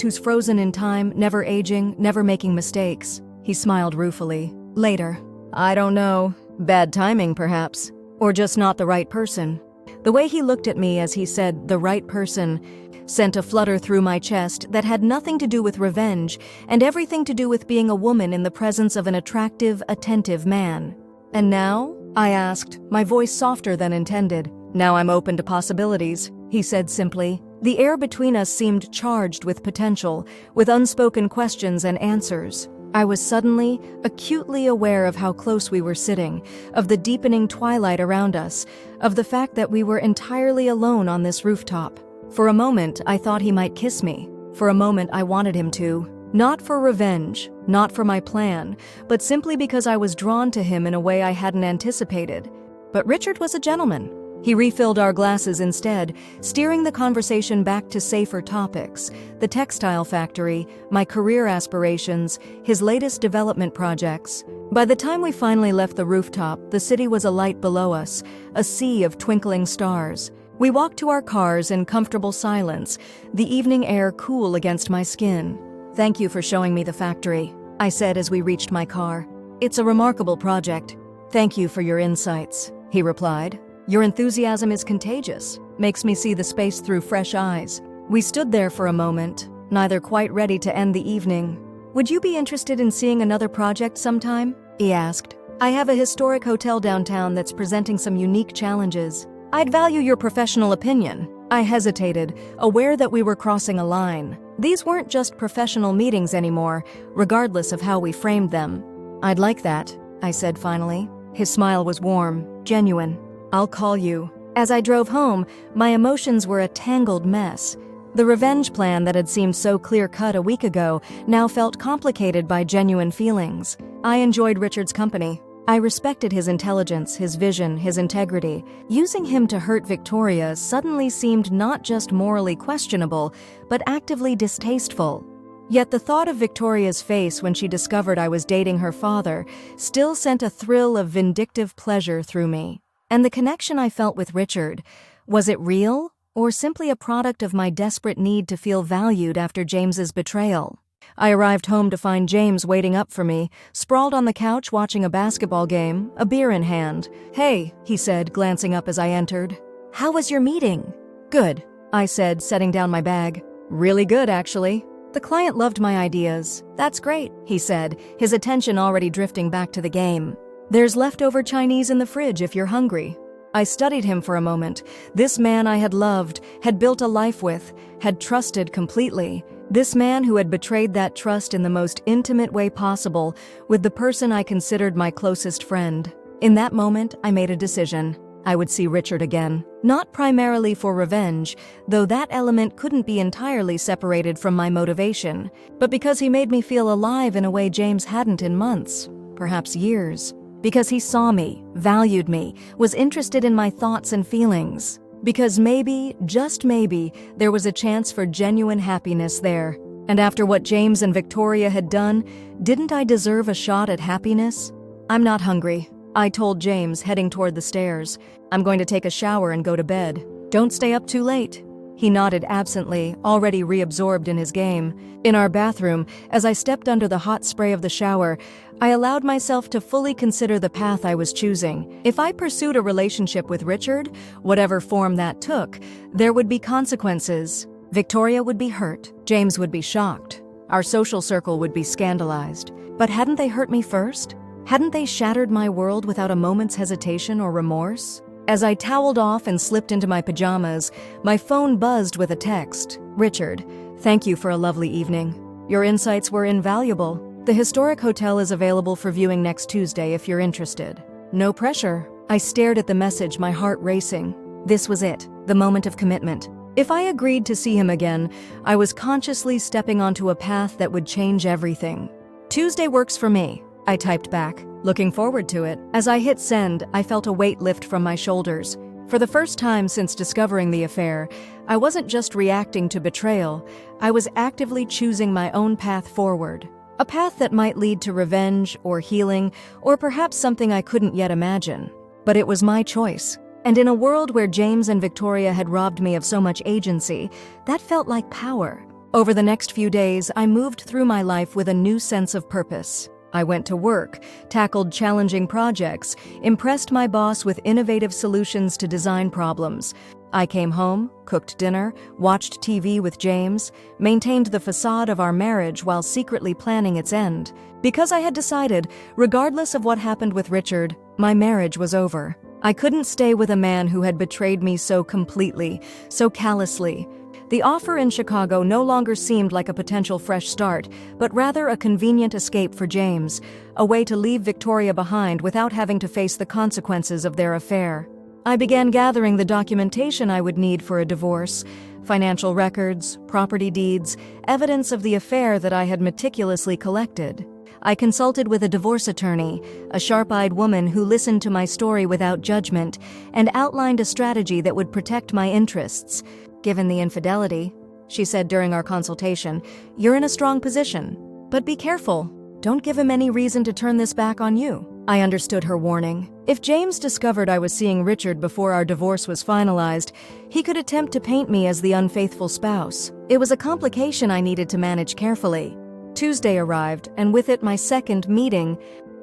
who's frozen in time, never aging, never making mistakes." He smiled ruefully. "Later. I don't know. Bad timing, perhaps. Or just not the right person." The way he looked at me as he said, "the right person," sent a flutter through my chest that had nothing to do with revenge and everything to do with being a woman in the presence of an attractive, attentive man. "And now?" I asked, my voice softer than intended. "Now I'm open to possibilities," he said simply. The air between us seemed charged with potential, with unspoken questions and answers. I was suddenly, acutely aware of how close we were sitting, of the deepening twilight around us, of the fact that we were entirely alone on this rooftop. For a moment, I thought he might kiss me. For a moment, I wanted him to. Not for revenge, not for my plan, but simply because I was drawn to him in a way I hadn't anticipated. But Richard was a gentleman. He refilled our glasses instead, steering the conversation back to safer topics: the textile factory, my career aspirations, his latest development projects. By the time we finally left the rooftop, the city was alight below us, a sea of twinkling stars. We walked to our cars in comfortable silence, the evening air cool against my skin. "Thank you for showing me the factory," I said as we reached my car. "It's a remarkable project." "Thank you for your insights," he replied. "Your enthusiasm is contagious, makes me see the space through fresh eyes." We stood there for a moment, neither quite ready to end the evening. "Would you be interested in seeing another project sometime?" he asked. "I have a historic hotel downtown that's presenting some unique challenges. I'd value your professional opinion." I hesitated, aware that we were crossing a line. These weren't just professional meetings anymore, regardless of how we framed them. "I'd like that," I said finally. His smile was warm, genuine. "I'll call you." As I drove home, my emotions were a tangled mess. The revenge plan that had seemed so clear-cut a week ago now felt complicated by genuine feelings. I enjoyed Richard's company. I respected his intelligence, his vision, his integrity. Using him to hurt Victoria suddenly seemed not just morally questionable, but actively distasteful. Yet the thought of Victoria's face when she discovered I was dating her father still sent a thrill of vindictive pleasure through me. And the connection I felt with Richard, was it real, or simply a product of my desperate need to feel valued after James's betrayal? I arrived home to find James waiting up for me, sprawled on the couch watching a basketball game, a beer in hand. "Hey," he said, glancing up as I entered. "How was your meeting?" "Good," I said, setting down my bag. "Really good, actually." The client loved my ideas. That's great, he said, his attention already drifting back to the game. There's leftover Chinese in the fridge if you're hungry. I studied him for a moment. This man I had loved, had built a life with, had trusted completely. This man who had betrayed that trust in the most intimate way possible with the person I considered my closest friend. In that moment, I made a decision. I would see Richard again. Not primarily for revenge, though that element couldn't be entirely separated from my motivation, but because he made me feel alive in a way James hadn't in months, perhaps years. Because he saw me, valued me, was interested in my thoughts and feelings. Because maybe, just maybe, there was a chance for genuine happiness there. And after what James and Victoria had done, didn't I deserve a shot at happiness? I'm not hungry, I told James, heading toward the stairs. I'm going to take a shower and go to bed. Don't stay up too late. He nodded absently, already reabsorbed in his game. In our bathroom, as I stepped under the hot spray of the shower, I allowed myself to fully consider the path I was choosing. If I pursued a relationship with Richard, whatever form that took, there would be consequences. Victoria would be hurt. James would be shocked. Our social circle would be scandalized. But hadn't they hurt me first? Hadn't they shattered my world without a moment's hesitation or remorse? As I toweled off and slipped into my pajamas, my phone buzzed with a text. Richard, thank you for a lovely evening. Your insights were invaluable. The historic hotel is available for viewing next Tuesday if you're interested. No pressure. I stared at the message, my heart racing. This was it, the moment of commitment. If I agreed to see him again, I was consciously stepping onto a path that would change everything. Tuesday works for me, I typed back, looking forward to it. As I hit send, I felt a weight lift from my shoulders. For the first time since discovering the affair, I wasn't just reacting to betrayal, I was actively choosing my own path forward. A path that might lead to revenge or healing, or perhaps something I couldn't yet imagine. But it was my choice. And in a world where James and Victoria had robbed me of so much agency, that felt like power. Over the next few days, I moved through my life with a new sense of purpose. I went to work, tackled challenging projects, impressed my boss with innovative solutions to design problems. I came home, cooked dinner, watched TV with James, maintained the facade of our marriage while secretly planning its end. Because I had decided, regardless of what happened with Richard, my marriage was over. I couldn't stay with a man who had betrayed me so completely, so callously. The offer in Chicago no longer seemed like a potential fresh start, but rather a convenient escape for James, a way to leave Victoria behind without having to face the consequences of their affair. I began gathering the documentation I would need for a divorce, financial records, property deeds, evidence of the affair that I had meticulously collected. I consulted with a divorce attorney, a sharp-eyed woman who listened to my story without judgment and outlined a strategy that would protect my interests. Given the infidelity, she said during our consultation, you're in a strong position. But be careful. Don't give him any reason to turn this back on you. I understood her warning. If James discovered I was seeing Richard before our divorce was finalized, he could attempt to paint me as the unfaithful spouse. It was a complication I needed to manage carefully. Tuesday arrived, and with it my second meeting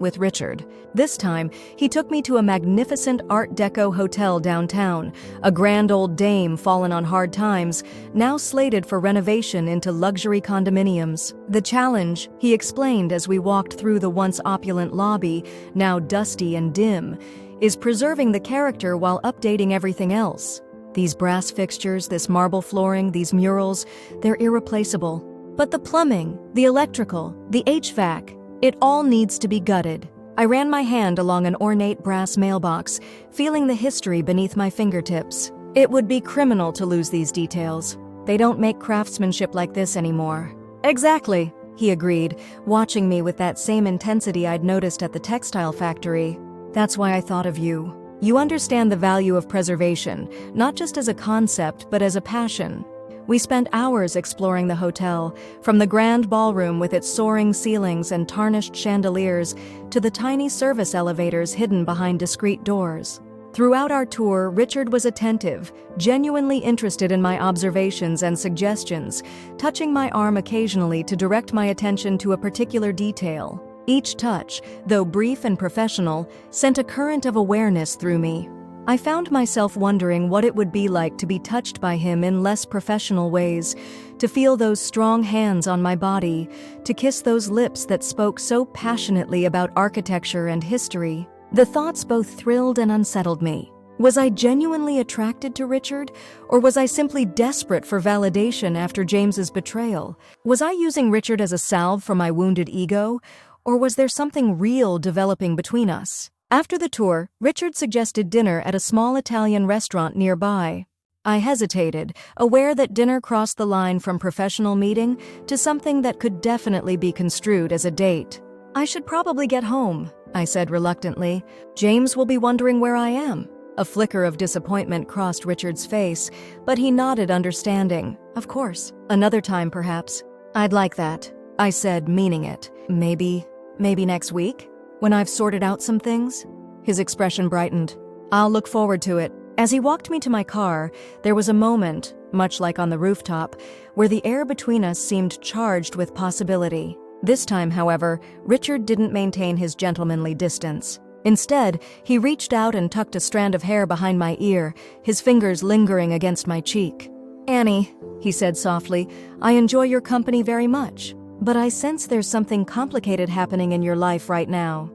with Richard. This time, he took me to a magnificent Art Deco hotel downtown, a grand old dame fallen on hard times, now slated for renovation into luxury condominiums. The challenge, he explained as we walked through the once opulent lobby, now dusty and dim, is preserving the character while updating everything else. These brass fixtures, this marble flooring, these murals, they're irreplaceable. But the plumbing, the electrical, the HVAC, it all needs to be gutted. I ran my hand along an ornate brass mailbox, feeling the history beneath my fingertips. It would be criminal to lose these details. They don't make craftsmanship like this anymore. Exactly, he agreed, watching me with that same intensity I'd noticed at the textile factory. That's why I thought of you. You understand the value of preservation, not just as a concept, but as a passion. We spent hours exploring the hotel, from the grand ballroom with its soaring ceilings and tarnished chandeliers to the tiny service elevators hidden behind discreet doors. Throughout our tour, Richard was attentive, genuinely interested in my observations and suggestions, touching my arm occasionally to direct my attention to a particular detail. Each touch, though brief and professional, sent a current of awareness through me. I found myself wondering what it would be like to be touched by him in less professional ways, to feel those strong hands on my body, to kiss those lips that spoke so passionately about architecture and history. The thoughts both thrilled and unsettled me. Was I genuinely attracted to Richard, or was I simply desperate for validation after James's betrayal? Was I using Richard as a salve for my wounded ego, or was there something real developing between us? After the tour, Richard suggested dinner at a small Italian restaurant nearby. I hesitated, aware that dinner crossed the line from professional meeting to something that could definitely be construed as a date. I should probably get home, I said reluctantly. James will be wondering where I am. A flicker of disappointment crossed Richard's face, but he nodded understanding. Of course. Another time, perhaps. I'd like that, I said, meaning it. Maybe next week? When I've sorted out some things? His expression brightened. I'll look forward to it. As he walked me to my car, there was a moment, much like on the rooftop, where the air between us seemed charged with possibility. This time, however, Richard didn't maintain his gentlemanly distance. Instead, he reached out and tucked a strand of hair behind my ear, his fingers lingering against my cheek. Annie, he said softly, I enjoy your company very much. But I sense there's something complicated happening in your life right now.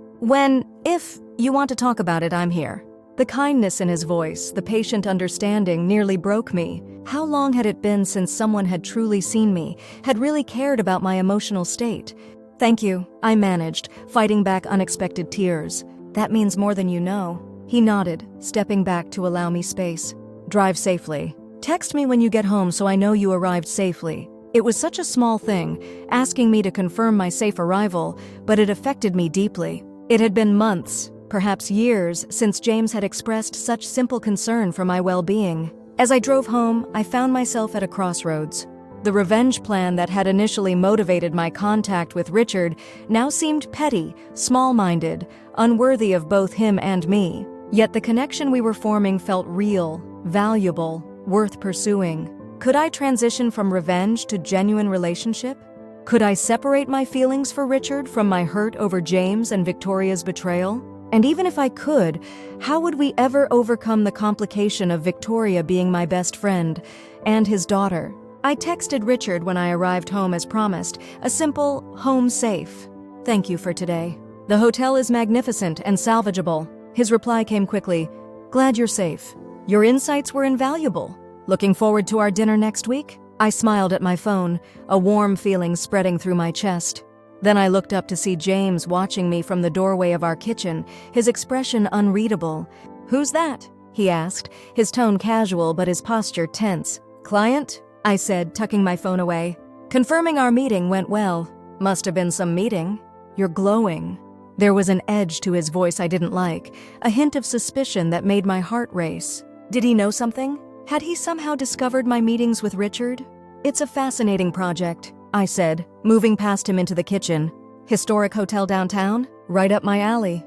If you want to talk about it, I'm here. The kindness in his voice, the patient understanding nearly broke me. How long had it been since someone had truly seen me, had really cared about my emotional state? Thank you, I managed, fighting back unexpected tears. That means more than you know. He nodded, stepping back to allow me space. Drive safely. Text me when you get home so I know you arrived safely. It was such a small thing, asking me to confirm my safe arrival, but it affected me deeply. It had been months, perhaps years, since James had expressed such simple concern for my well-being. As I drove home, I found myself at a crossroads. The revenge plan that had initially motivated my contact with Richard now seemed petty, small-minded, unworthy of both him and me. Yet the connection we were forming felt real, valuable, worth pursuing. Could I transition from revenge to genuine relationship? Could I separate my feelings for Richard from my hurt over James and Victoria's betrayal? And even if I could, how would we ever overcome the complication of Victoria being my best friend and his daughter? I texted Richard when I arrived home as promised, a simple, home safe. Thank you for today. The hotel is magnificent and salvageable. His reply came quickly. Glad you're safe. Your insights were invaluable. Looking forward to our dinner next week? I smiled at my phone, a warm feeling spreading through my chest. Then I looked up to see James watching me from the doorway of our kitchen, his expression unreadable. Who's that? He asked, his tone casual but his posture tense. Client? I said, tucking my phone away. Confirming our meeting went well. Must have been some meeting. You're glowing. There was an edge to his voice I didn't like, a hint of suspicion that made my heart race. Did he know something? Had he somehow discovered my meetings with Richard? It's a fascinating project, I said, moving past him into the kitchen. Historic hotel downtown? Right up my alley.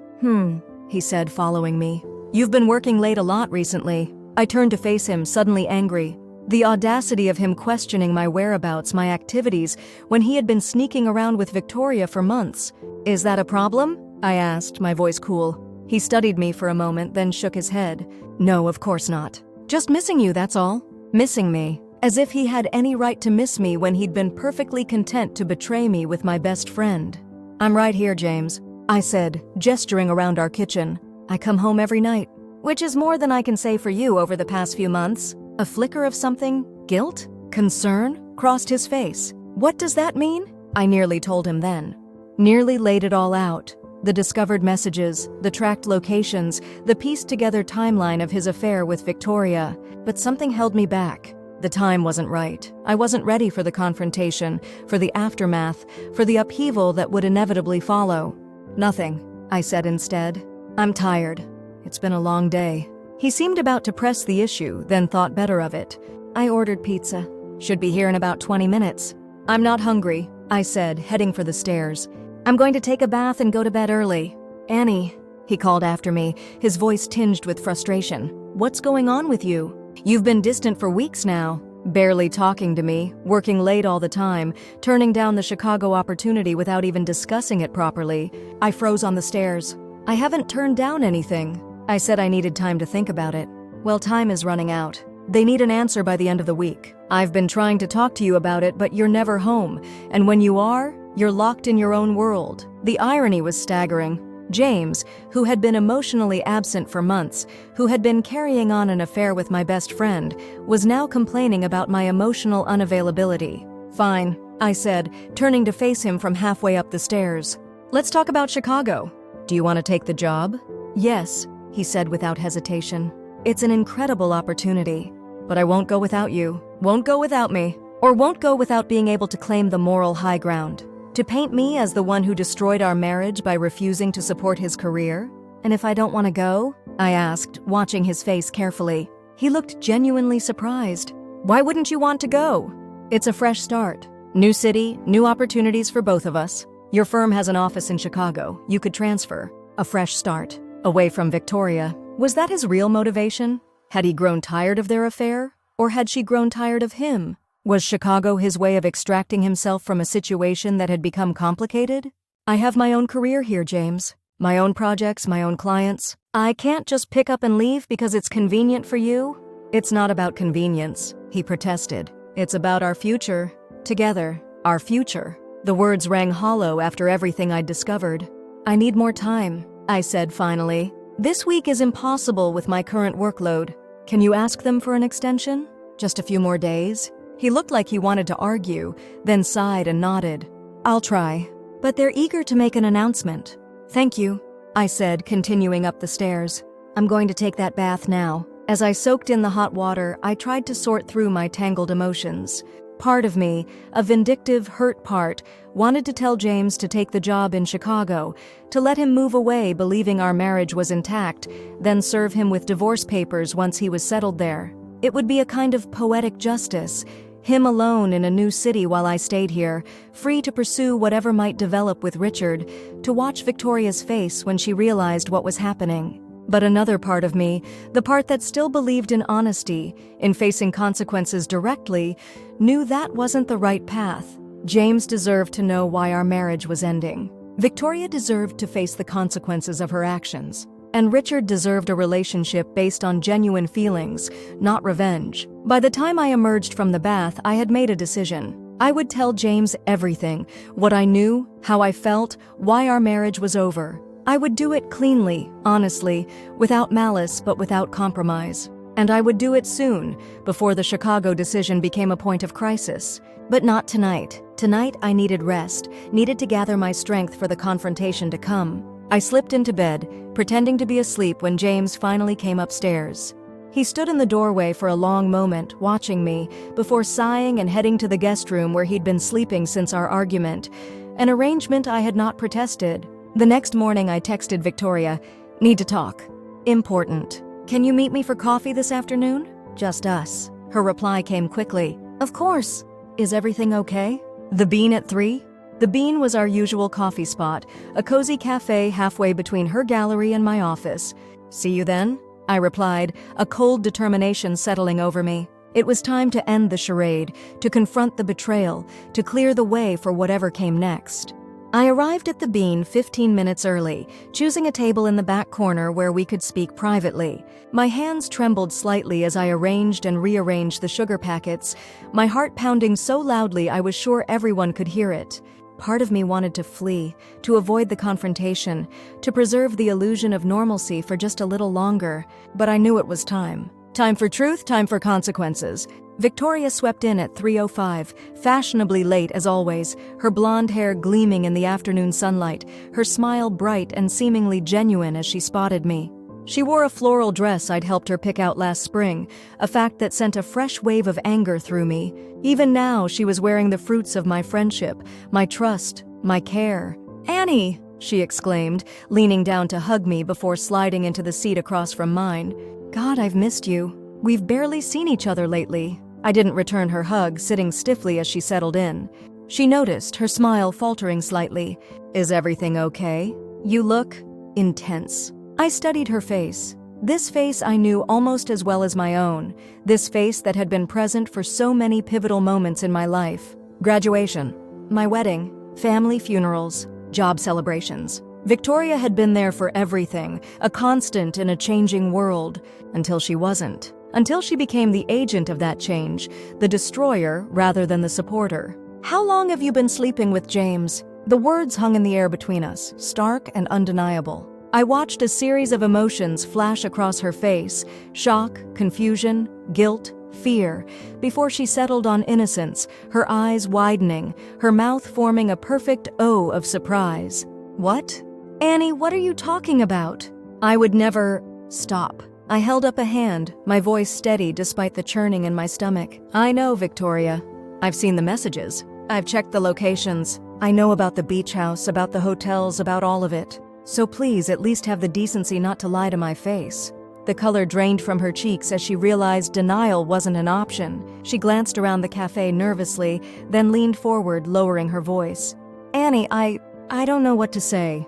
He said, following me. You've been working late a lot recently. I turned to face him, suddenly angry. The audacity of him questioning my whereabouts, my activities, when he had been sneaking around with Victoria for months. Is that a problem? I asked, my voice cool. He studied me for a moment, then shook his head. No, of course not. Just missing you, that's all. Missing me. As if he had any right to miss me when he'd been perfectly content to betray me with my best friend. I'm right here, James, I said, gesturing around our kitchen. I come home every night, which is more than I can say for you over the past few months. A flicker of something, guilt, concern, crossed his face. What does that mean? I nearly told him then. Nearly laid it all out. The discovered messages, the tracked locations, the pieced-together timeline of his affair with Victoria. But something held me back. The time wasn't right. I wasn't ready for the confrontation, for the aftermath, for the upheaval that would inevitably follow. Nothing, I said instead. I'm tired. It's been a long day. He seemed about to press the issue, then thought better of it. I ordered pizza. Should be here in about 20 minutes. I'm not hungry, I said, heading for the stairs. I'm going to take a bath and go to bed early. Annie, he called after me, his voice tinged with frustration. What's going on with you? You've been distant for weeks now, barely talking to me, working late all the time, turning down the Chicago opportunity without even discussing it properly. I froze on the stairs. I haven't turned down anything. I said I needed time to think about it. Well, time is running out. They need an answer by the end of the week. I've been trying to talk to you about it, but you're never home. And when you are, you're locked in your own world. The irony was staggering. James, who had been emotionally absent for months, who had been carrying on an affair with my best friend, was now complaining about my emotional unavailability. Fine, I said, turning to face him from halfway up the stairs. Let's talk about Chicago. Do you want to take the job? Yes, he said without hesitation. It's an incredible opportunity. But I won't go without you, won't go without me, or won't go without being able to claim the moral high ground. To paint me as the one who destroyed our marriage by refusing to support his career? And if I don't want to go? I asked, watching his face carefully. He looked genuinely surprised. Why wouldn't you want to go? It's a fresh start. New city, new opportunities for both of us. Your firm has an office in Chicago. You could transfer. A fresh start. Away from Victoria. Was that his real motivation? Had he grown tired of their affair? Or had she grown tired of him? Was Chicago his way of extracting himself from a situation that had become complicated? I have my own career here, James. My own projects, my own clients. I can't just pick up and leave because it's convenient for you. It's not about convenience, he protested. It's about our future. Together. Our future. The words rang hollow after everything I'd discovered. I need more time, I said finally. This week is impossible with my current workload. Can you ask them for an extension? Just a few more days? He looked like he wanted to argue, then sighed and nodded. I'll try. But they're eager to make an announcement. Thank you, I said, continuing up the stairs. I'm going to take that bath now. As I soaked in the hot water, I tried to sort through my tangled emotions. Part of me, a vindictive, hurt part, wanted to tell James to take the job in Chicago, to let him move away believing our marriage was intact, then serve him with divorce papers once he was settled there. It would be a kind of poetic justice, him alone in a new city while I stayed here, free to pursue whatever might develop with Richard, to watch Victoria's face when she realized what was happening. But another part of me, the part that still believed in honesty, in facing consequences directly, knew that wasn't the right path. James deserved to know why our marriage was ending. Victoria deserved to face the consequences of her actions. And Richard deserved a relationship based on genuine feelings, not revenge. By the time I emerged from the bath, I had made a decision. I would tell James everything, what I knew, how I felt, why our marriage was over. I would do it cleanly, honestly, without malice but without compromise. And I would do it soon, before the Chicago decision became a point of crisis. But not tonight. Tonight I needed rest, needed to gather my strength for the confrontation to come. I slipped into bed, pretending to be asleep when James finally came upstairs. He stood in the doorway for a long moment, watching me, before sighing and heading to the guest room where he'd been sleeping since our argument, an arrangement I had not protested. The next morning I texted Victoria, "Need to talk. Important. Can you meet me for coffee this afternoon? Just us." Her reply came quickly. "Of course. Is everything okay?" The Bean at 3? The Bean was our usual coffee spot, a cozy cafe halfway between her gallery and my office. "See you then?" I replied, a cold determination settling over me. It was time to end the charade, to confront the betrayal, to clear the way for whatever came next. I arrived at the Bean 15 minutes early, choosing a table in the back corner where we could speak privately. My hands trembled slightly as I arranged and rearranged the sugar packets, my heart pounding so loudly I was sure everyone could hear it. Part of me wanted to flee, to avoid the confrontation, to preserve the illusion of normalcy for just a little longer, but I knew it was time. Time for truth, time for consequences. Victoria swept in at 3:05, fashionably late as always, her blonde hair gleaming in the afternoon sunlight, her smile bright and seemingly genuine as she spotted me. She wore a floral dress I'd helped her pick out last spring, a fact that sent a fresh wave of anger through me. Even now, she was wearing the fruits of my friendship, my trust, my care. "Annie!" she exclaimed, leaning down to hug me before sliding into the seat across from mine. "God, I've missed you. We've barely seen each other lately." I didn't return her hug, sitting stiffly as she settled in. She noticed, her smile faltering slightly. "Is everything okay? You look intense." I studied her face. This face I knew almost as well as my own. This face that had been present for so many pivotal moments in my life. Graduation, my wedding, family funerals, job celebrations. Victoria had been there for everything, a constant in a changing world, until she wasn't. Until she became the agent of that change, the destroyer rather than the supporter. "How long have you been sleeping with James?" The words hung in the air between us, stark and undeniable. I watched a series of emotions flash across her face: shock, confusion, guilt, fear, before she settled on innocence, her eyes widening, her mouth forming a perfect O of surprise. "What? Annie, what are you talking about?" I would never stop. I held up a hand, my voice steady despite the churning in my stomach. "I know, Victoria. I've seen the messages. I've checked the locations. I know about the beach house, about the hotels, about all of it. So please at least have the decency not to lie to my face." The color drained from her cheeks as she realized denial wasn't an option. She glanced around the cafe nervously, then leaned forward, lowering her voice. "Annie, I don't know what to say.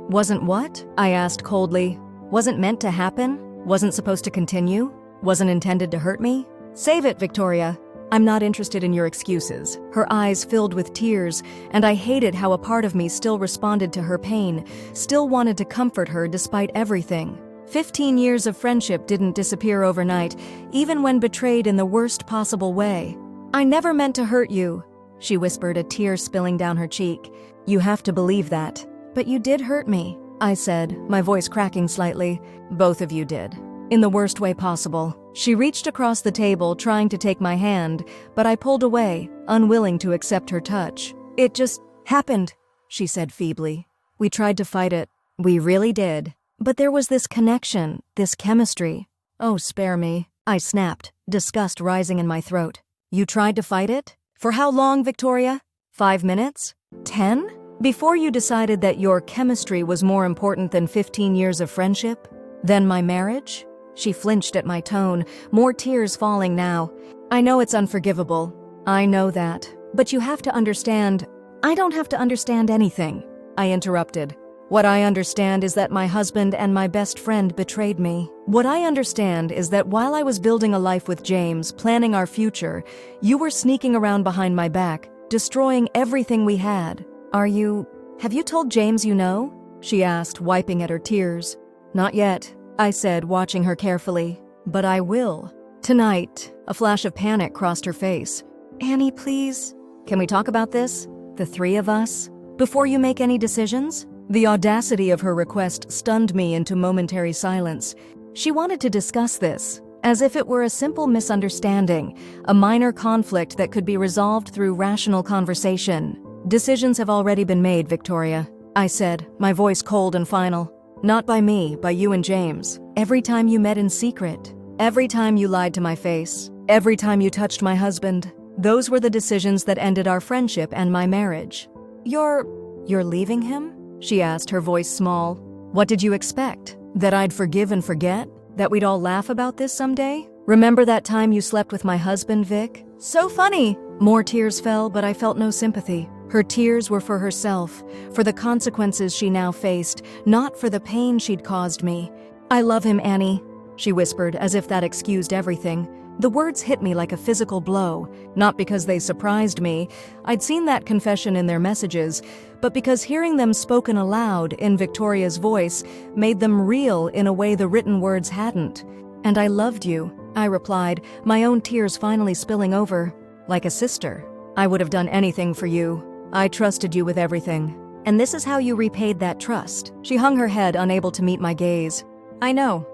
Wasn't what?" I asked coldly. "Wasn't meant to happen? Wasn't supposed to continue? Wasn't intended to hurt me? Save it, Victoria. I'm not interested in your excuses." Her eyes filled with tears, and I hated how a part of me still responded to her pain, still wanted to comfort her despite everything. 15 years of friendship didn't disappear overnight, even when betrayed in the worst possible way. "I never meant to hurt you," she whispered, a tear spilling down her cheek. "You have to believe that." "But you did hurt me," I said, my voice cracking slightly. "Both of you did. In the worst way possible." She reached across the table, trying to take my hand, but I pulled away, unwilling to accept her touch. "It just happened," she said feebly. "We tried to fight it. We really did. But there was this connection, this chemistry." "Oh, spare me," I snapped, disgust rising in my throat. "You tried to fight it? For how long, Victoria? 5 minutes? 10? Before you decided that your chemistry was more important than 15 years of friendship? Than my marriage?" She flinched at my tone, more tears falling now. "I know it's unforgivable. I know that. But you have to understand." "I don't have to understand anything," I interrupted. "What I understand is that my husband and my best friend betrayed me. What I understand is that while I was building a life with James, planning our future, you were sneaking around behind my back, destroying everything we had. Have you told James you know?" she asked, wiping at her tears. "Not yet," I said, watching her carefully. "But I will. Tonight." A flash of panic crossed her face. "Annie, please. Can we talk about this? The three of us? Before you make any decisions?" The audacity of her request stunned me into momentary silence. She wanted to discuss this, as if it were a simple misunderstanding, a minor conflict that could be resolved through rational conversation. "Decisions have already been made, Victoria," I said, my voice cold and final. "Not by me, by you and James. Every time you met in secret, every time you lied to my face, every time you touched my husband, those were the decisions that ended our friendship and my marriage." You're leaving him?" she asked, her voice small. "What did you expect? That I'd forgive and forget? That we'd all laugh about this someday? Remember that time you slept with my husband, Vic? So funny!" More tears fell, but I felt no sympathy. Her tears were for herself, for the consequences she now faced, not for the pain she'd caused me. "I love him, Annie," she whispered, as if that excused everything. The words hit me like a physical blow, not because they surprised me. I'd seen that confession in their messages, but because hearing them spoken aloud in Victoria's voice made them real in a way the written words hadn't. "And I loved you," I replied, my own tears finally spilling over. "Like a sister. I would have done anything for you. I trusted you with everything. And this is how you repaid that trust." She hung her head, unable to meet my gaze. I know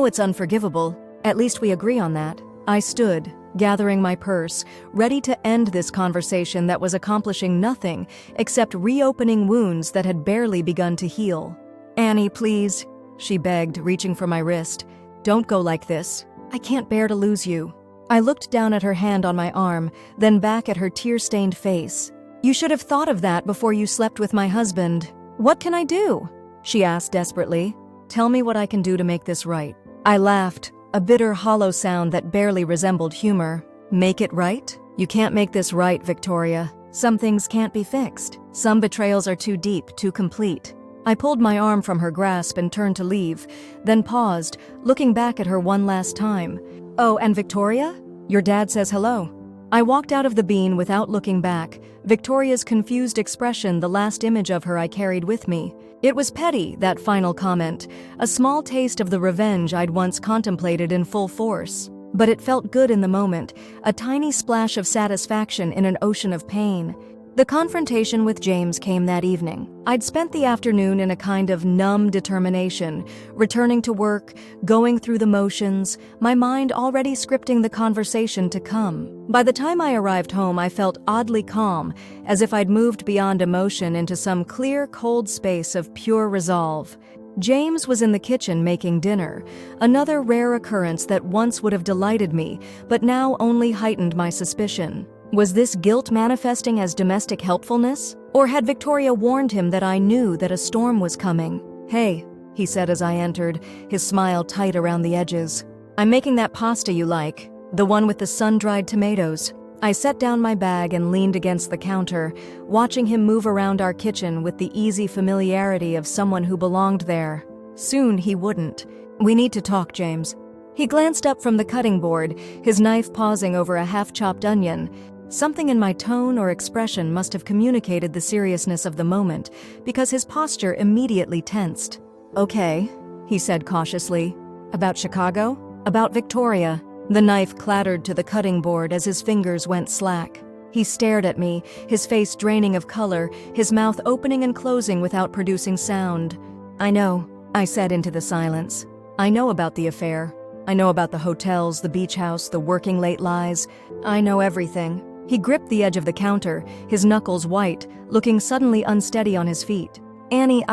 it's unforgivable. At least we agree on that." I stood, gathering my purse, ready to end this conversation that was accomplishing nothing except reopening wounds that had barely begun to heal. "Annie, please," she begged, reaching for my wrist. "Don't go like this. I can't bear to lose you." I looked down at her hand on my arm, then back at her tear-stained face. "You should have thought of that before you slept with my husband." "What can I do?" she asked desperately. "Tell me what I can do to make this right." I laughed, a bitter, hollow sound that barely resembled humor. "Make it right? You can't make this right, Victoria. Some things can't be fixed. Some betrayals are too deep, too complete." I pulled my arm from her grasp and turned to leave, then paused, looking back at her one last time. "Oh, and Victoria? Your dad says hello." I walked out of the bean without looking back, Victoria's confused expression the last image of her I carried with me. It was petty, that final comment, a small taste of the revenge I'd once contemplated in full force. But it felt good in the moment, a tiny splash of satisfaction in an ocean of pain. The confrontation with James came that evening. I'd spent the afternoon in a kind of numb determination, returning to work, going through the motions, my mind already scripting the conversation to come. By the time I arrived home, I felt oddly calm, as if I'd moved beyond emotion into some clear, cold space of pure resolve. James was in the kitchen making dinner, another rare occurrence that once would have delighted me, but now only heightened my suspicion. Was this guilt manifesting as domestic helpfulness? Or had Victoria warned him that I knew that a storm was coming? "Hey," he said as I entered, his smile tight around the edges. "I'm making that pasta you like, the one with the sun-dried tomatoes." I set down my bag and leaned against the counter, watching him move around our kitchen with the easy familiarity of someone who belonged there. Soon he wouldn't. "We need to talk, James." He glanced up from the cutting board, his knife pausing over a half-chopped onion. Something in my tone or expression must have communicated the seriousness of the moment, because his posture immediately tensed. "Okay," he said cautiously. "About Chicago? About Victoria?" The knife clattered to the cutting board as his fingers went slack. He stared at me, his face draining of color, his mouth opening and closing without producing sound. "I know," I said into the silence. "I know about the affair. I know about the hotels, the beach house, the working late lies. I know everything." He gripped the edge of the counter, his knuckles white, looking suddenly unsteady on his feet. "Annie,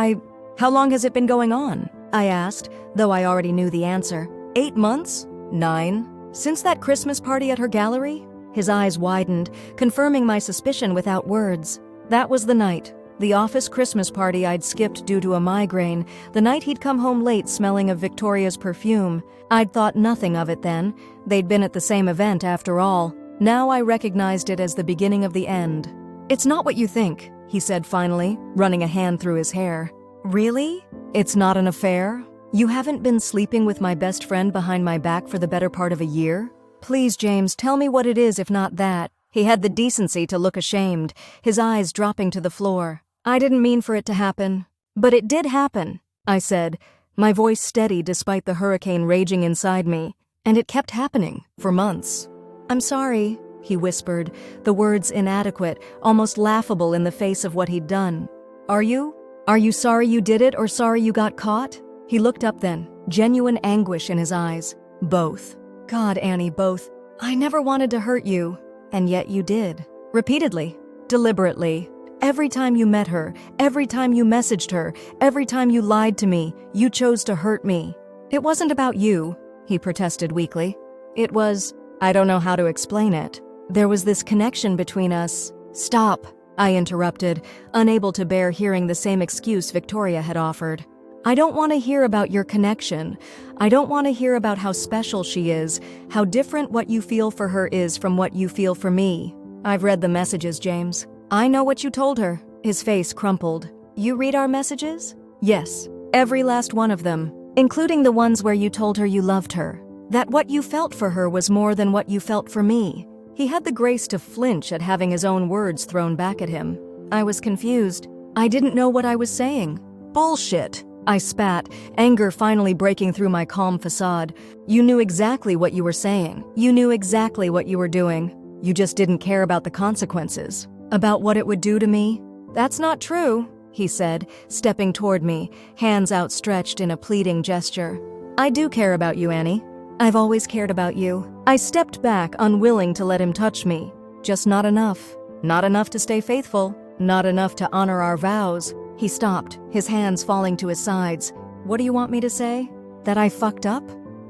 How long has it been going on?" I asked, though I already knew the answer. 8 months? 9? Since that Christmas party at her gallery? His eyes widened, confirming my suspicion without words. That was the night. The office Christmas party I'd skipped due to a migraine, the night he'd come home late smelling of Victoria's perfume. I'd thought nothing of it then. They'd been at the same event after all. Now I recognized it as the beginning of the end. "It's not what you think," he said finally, running a hand through his hair. "Really? It's not an affair? You haven't been sleeping with my best friend behind my back for the better part of a year? Please, James, tell me what it is if not that." He had the decency to look ashamed, his eyes dropping to the floor. "I didn't mean for it to happen. But it did happen," I said, my voice steady despite the hurricane raging inside me. "And it kept happening, for months." "I'm sorry," he whispered, the words inadequate, almost laughable in the face of what he'd done. Are you? Are you sorry you did it or sorry you got caught?" He looked up then, genuine anguish in his eyes. "Both." "God, Annie, both. I never wanted to hurt you. And yet you did. Repeatedly. Deliberately. Every time you met her, every time you messaged her, every time you lied to me, you chose to hurt me." "It wasn't about you," he protested weakly. "It was... I don't know how to explain it. There was this connection between us." "Stop," I interrupted, unable to bear hearing the same excuse Victoria had offered. "I don't want to hear about your connection. I don't want to hear about how special she is, how different what you feel for her is from what you feel for me. I've read the messages, James. I know what you told her." His face crumpled. "You read our messages?" "Yes, every last one of them, including the ones where you told her you loved her. That what you felt for her was more than what you felt for me." He had the grace to flinch at having his own words thrown back at him. I was confused. I didn't know what I was saying. "Bullshit," I spat, anger finally breaking through my calm facade. "You knew exactly what you were saying. You knew exactly what you were doing. You just didn't care about the consequences. About what it would do to me." "That's not true," he said, stepping toward me, hands outstretched in a pleading gesture. "I do care about you, Annie. I've always cared about you." I stepped back, unwilling to let him touch me. Just not enough. Not enough to stay faithful. Not enough to honor our vows. He stopped, his hands falling to his sides. "What do you want me to say? That I fucked up?"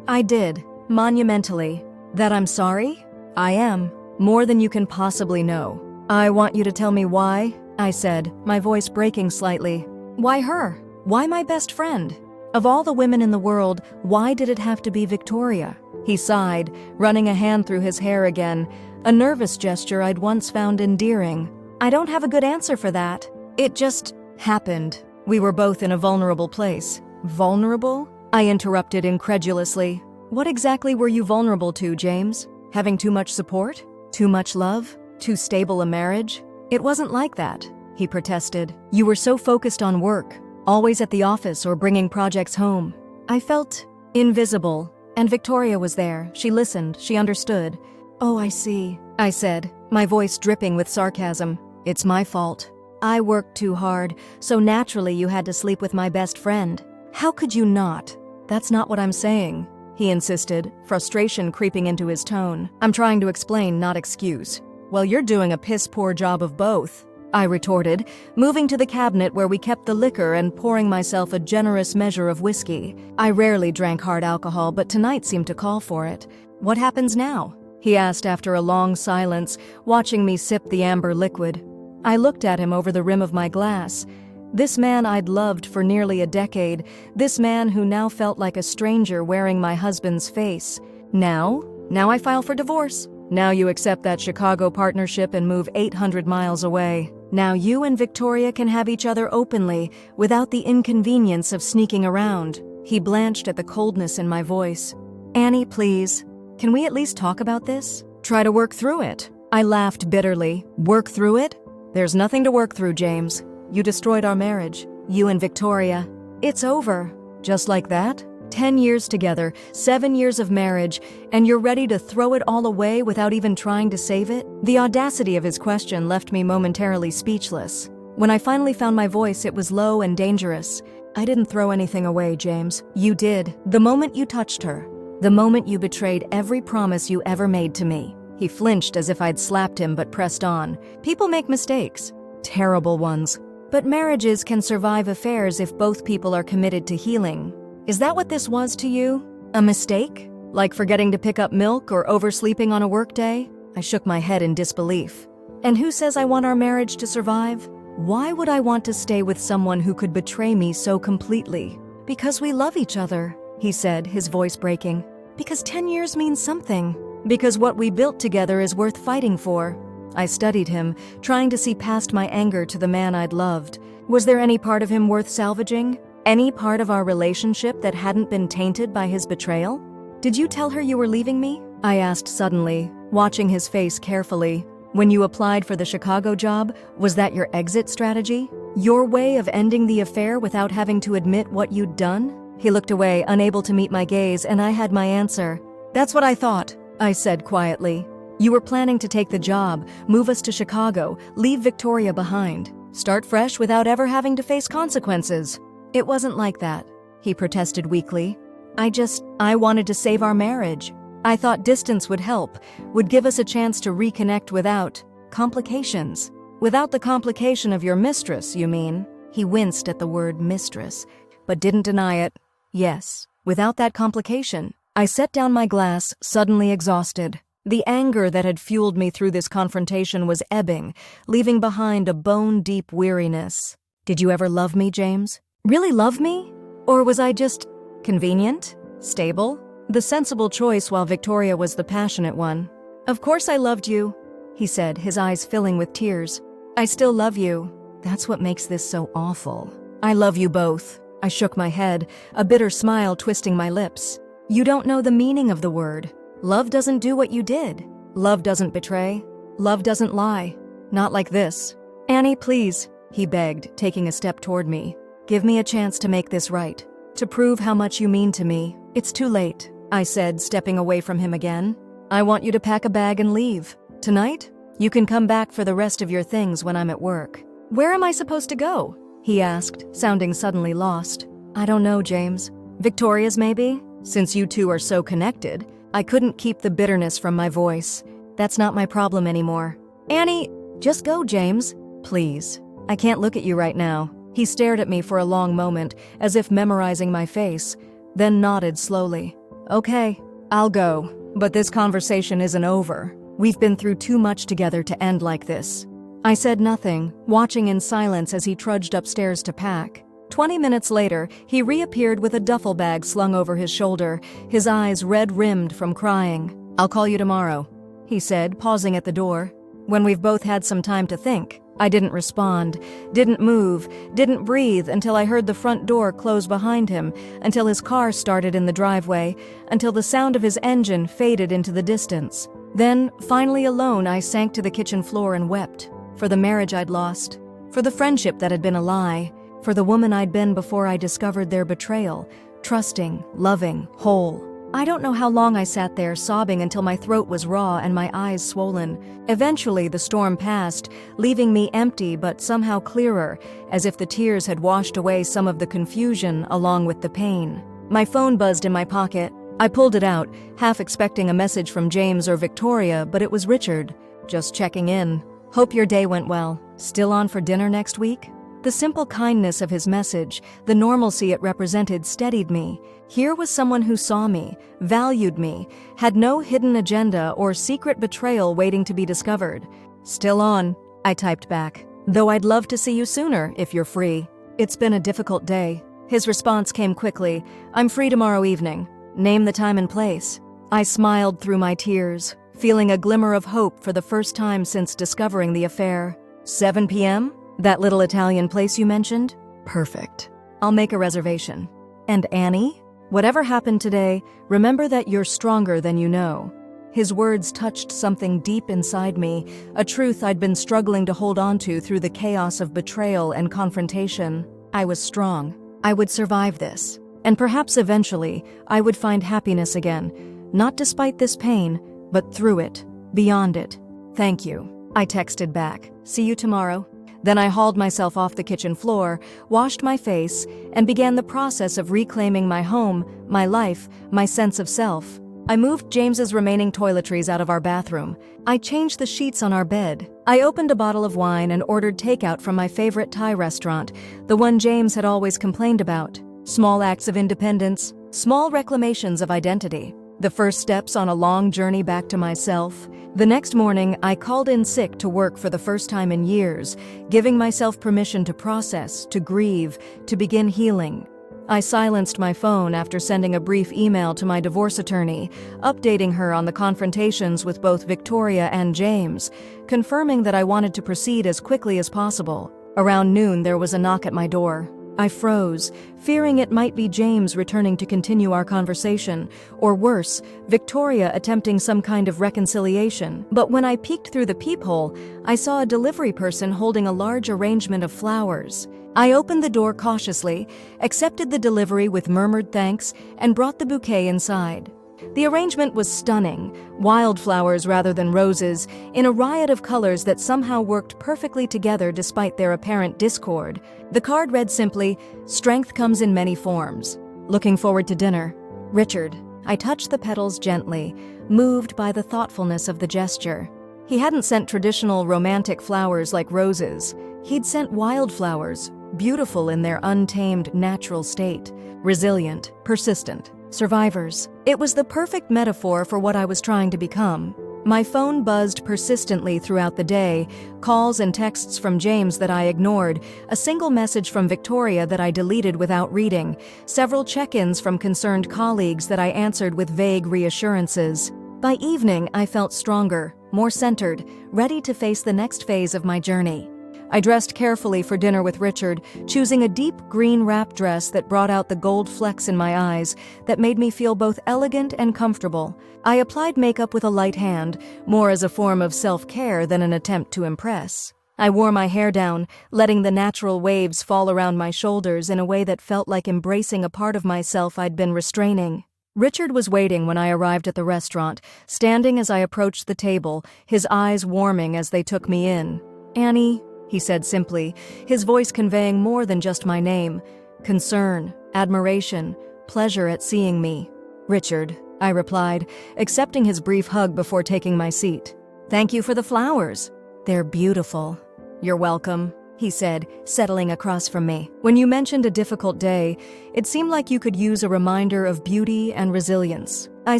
"I did. Monumentally." "That I'm sorry?" "I am. More than you can possibly know." "I want you to tell me why," I said, my voice breaking slightly. "Why her? Why my best friend? Of all the women in the world, why did it have to be Victoria?" He sighed, running a hand through his hair again, a nervous gesture I'd once found endearing. "I don't have a good answer for that. It just happened. We were both in a vulnerable place." "Vulnerable?" I interrupted incredulously. "What exactly were you vulnerable to, James? Having too much support? Too much love? Too stable a marriage? It wasn't like that, he protested. You were so focused on work, always at the office or bringing projects home. I felt invisible, and Victoria was there. She listened, she understood. Oh, I see, I said, my voice dripping with sarcasm. It's my fault. I worked too hard, so naturally you had to sleep with my best friend. How could you not? That's not what I'm saying, he insisted, frustration creeping into his tone. I'm trying to explain, not excuse. Well, you're doing a piss-poor job of both, I retorted, moving to the cabinet where we kept the liquor and pouring myself a generous measure of whiskey. I rarely drank hard alcohol, but tonight seemed to call for it. What happens now? He asked after a long silence, watching me sip the amber liquid. I looked at him over the rim of my glass. This man I'd loved for nearly a decade, this man who now felt like a stranger wearing my husband's face. Now I file for divorce. Now you accept that Chicago partnership and move 800 miles away. Now you and Victoria can have each other openly, without the inconvenience of sneaking around. He blanched at the coldness in my voice. Annie, please, can we at least talk about this? Try to work through it. I laughed bitterly. Work through it? There's nothing to work through, James. You destroyed our marriage. You and Victoria. It's over. Just like that? 10 years together, 7 years of marriage, and you're ready to throw it all away without even trying to save it? The audacity of his question left me momentarily speechless. When I finally found my voice, it was low and dangerous. I didn't throw anything away, James. You did. The moment you touched her. The moment you betrayed every promise you ever made to me. He flinched as if I'd slapped him, but pressed on. People make mistakes. Terrible ones. But marriages can survive affairs if both people are committed to healing. Is that what this was to you? A mistake? Like forgetting to pick up milk or oversleeping on a workday? I shook my head in disbelief. And who says I want our marriage to survive? Why would I want to stay with someone who could betray me so completely? Because we love each other, he said, his voice breaking. Because 10 years means something. Because what we built together is worth fighting for. I studied him, trying to see past my anger to the man I'd loved. Was there any part of him worth salvaging? Any part of our relationship that hadn't been tainted by his betrayal? Did you tell her you were leaving me? I asked suddenly, watching his face carefully. When you applied for the Chicago job, was that your exit strategy? Your way of ending the affair without having to admit what you'd done? He looked away, unable to meet my gaze, and I had my answer. That's what I thought, I said quietly. You were planning to take the job, move us to Chicago, leave Victoria behind, start fresh without ever having to face consequences. It wasn't like that, he protested weakly. I wanted to save our marriage. I thought distance would help, would give us a chance to reconnect without complications. Without the complication of your mistress, you mean? He winced at the word mistress, but didn't deny it. Yes, without that complication. I set down my glass, suddenly exhausted. The anger that had fueled me through this confrontation was ebbing, leaving behind a bone-deep weariness. Did you ever love me, James? Really love me? Or was I just convenient? Stable? The sensible choice while Victoria was the passionate one. Of course I loved you, he said, his eyes filling with tears. I still love you. That's what makes this so awful. I love you both. I shook my head, a bitter smile twisting my lips. You don't know the meaning of the word. Love doesn't do what you did. Love doesn't betray. Love doesn't lie. Not like this. Annie, please, he begged, taking a step toward me. Give me a chance to make this right. To prove how much you mean to me. It's too late, I said, stepping away from him again. I want you to pack a bag and leave. Tonight? You can come back for the rest of your things when I'm at work. Where am I supposed to go? He asked, sounding suddenly lost. I don't know, James. Victoria's, maybe? Since you two are so connected, I couldn't keep the bitterness from my voice. That's not my problem anymore. Annie, just go, James. Please. I can't look at you right now. He stared at me for a long moment, as if memorizing my face, then nodded slowly. Okay, I'll go. But this conversation isn't over. We've been through too much together to end like this. I said nothing, watching in silence as he trudged upstairs to pack. 20 minutes later, he reappeared with a duffel bag slung over his shoulder, his eyes red-rimmed from crying. I'll call you tomorrow, he said, pausing at the door. When we've both had some time to think. I didn't respond, didn't move, didn't breathe until I heard the front door close behind him, until his car started in the driveway, until the sound of his engine faded into the distance. Then, finally alone, I sank to the kitchen floor and wept. For the marriage I'd lost. For the friendship that had been a lie. For the woman I'd been before I discovered their betrayal. Trusting, loving, whole. I don't know how long I sat there sobbing until my throat was raw and my eyes swollen. Eventually, the storm passed, leaving me empty but somehow clearer, as if the tears had washed away some of the confusion along with the pain. My phone buzzed in my pocket. I pulled it out, half expecting a message from James or Victoria, but it was Richard. Just checking in. Hope your day went well. Still on for dinner next week? The simple kindness of his message, the normalcy it represented, steadied me. Here was someone who saw me, valued me, had no hidden agenda or secret betrayal waiting to be discovered. Still on, I typed back. Though I'd love to see you sooner if you're free. It's been a difficult day. His response came quickly. I'm free tomorrow evening. Name the time and place. I smiled through my tears, feeling a glimmer of hope for the first time since discovering the affair. 7 p.m.? That little Italian place you mentioned? Perfect. I'll make a reservation. And Annie? Whatever happened today, remember that you're stronger than you know. His words touched something deep inside me, a truth I'd been struggling to hold on to through the chaos of betrayal and confrontation. I was strong. I would survive this. And perhaps eventually, I would find happiness again, not despite this pain, but through it, beyond it. Thank you. I texted back. See you tomorrow. Then I hauled myself off the kitchen floor, washed my face, and began the process of reclaiming my home, my life, my sense of self. I moved James's remaining toiletries out of our bathroom. I changed the sheets on our bed. I opened a bottle of wine and ordered takeout from my favorite Thai restaurant, the one James had always complained about. Small acts of independence, small reclamations of identity. The first steps on a long journey back to myself. The next morning, I called in sick to work for the first time in years, giving myself permission to process, to grieve, to begin healing. I silenced my phone after sending a brief email to my divorce attorney, updating her on the confrontations with both Victoria and James, confirming that I wanted to proceed as quickly as possible. Around noon, there was a knock at my door. I froze, fearing it might be James returning to continue our conversation, or worse, Victoria attempting some kind of reconciliation. But when I peeked through the peephole, I saw a delivery person holding a large arrangement of flowers. I opened the door cautiously, accepted the delivery with murmured thanks, and brought the bouquet inside. The arrangement was stunning, wildflowers rather than roses, in a riot of colors that somehow worked perfectly together despite their apparent discord. The card read simply, "Strength comes in many forms. Looking forward to dinner. Richard." I touched the petals gently, moved by the thoughtfulness of the gesture. He hadn't sent traditional romantic flowers like roses. He'd sent wildflowers, beautiful in their untamed, natural state, resilient, persistent. Survivors. It was the perfect metaphor for what I was trying to become. My phone buzzed persistently throughout the day, calls and texts from James that I ignored, a single message from Victoria that I deleted without reading, several check-ins from concerned colleagues that I answered with vague reassurances. By evening, I felt stronger, more centered, ready to face the next phase of my journey. I dressed carefully for dinner with Richard, choosing a deep green wrap dress that brought out the gold flecks in my eyes that made me feel both elegant and comfortable. I applied makeup with a light hand, more as a form of self-care than an attempt to impress. I wore my hair down, letting the natural waves fall around my shoulders in a way that felt like embracing a part of myself I'd been restraining. Richard was waiting when I arrived at the restaurant, standing as I approached the table, his eyes warming as they took me in. "Annie," he said simply, his voice conveying more than just my name. Concern, admiration, pleasure at seeing me. "Richard," I replied, accepting his brief hug before taking my seat. "Thank you for the flowers. They're beautiful." "You're welcome," he said, settling across from me. "When you mentioned a difficult day, it seemed like you could use a reminder of beauty and resilience." I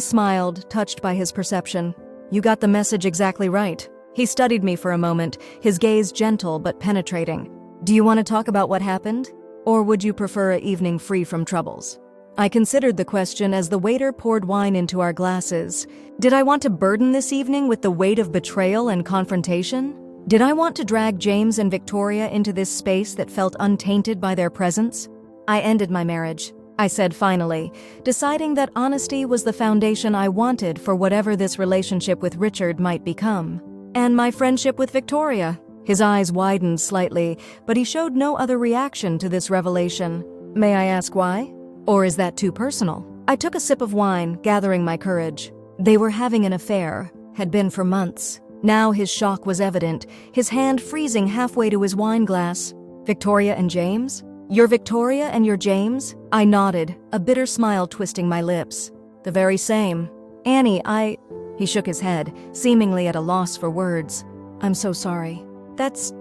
smiled, touched by his perception. "You got the message exactly right." He studied me for a moment, his gaze gentle but penetrating. "Do you want to talk about what happened? Or would you prefer an evening free from troubles?" I considered the question as the waiter poured wine into our glasses. Did I want to burden this evening with the weight of betrayal and confrontation? Did I want to drag James and Victoria into this space that felt untainted by their presence? I ended my marriage. I said finally, deciding that honesty was the foundation I wanted for whatever this relationship with Richard might become. And my friendship with Victoria. His eyes widened slightly, but he showed no other reaction to this revelation. May I ask why? Or is that too personal? I took a sip of wine, gathering my courage. They were having an affair, had been for months. Now his shock was evident, his hand freezing halfway to his wine glass. Victoria and James? You're Victoria and you're James? I nodded, a bitter smile twisting my lips. The very same. Annie, He shook his head, seemingly at a loss for words. I'm so sorry. That's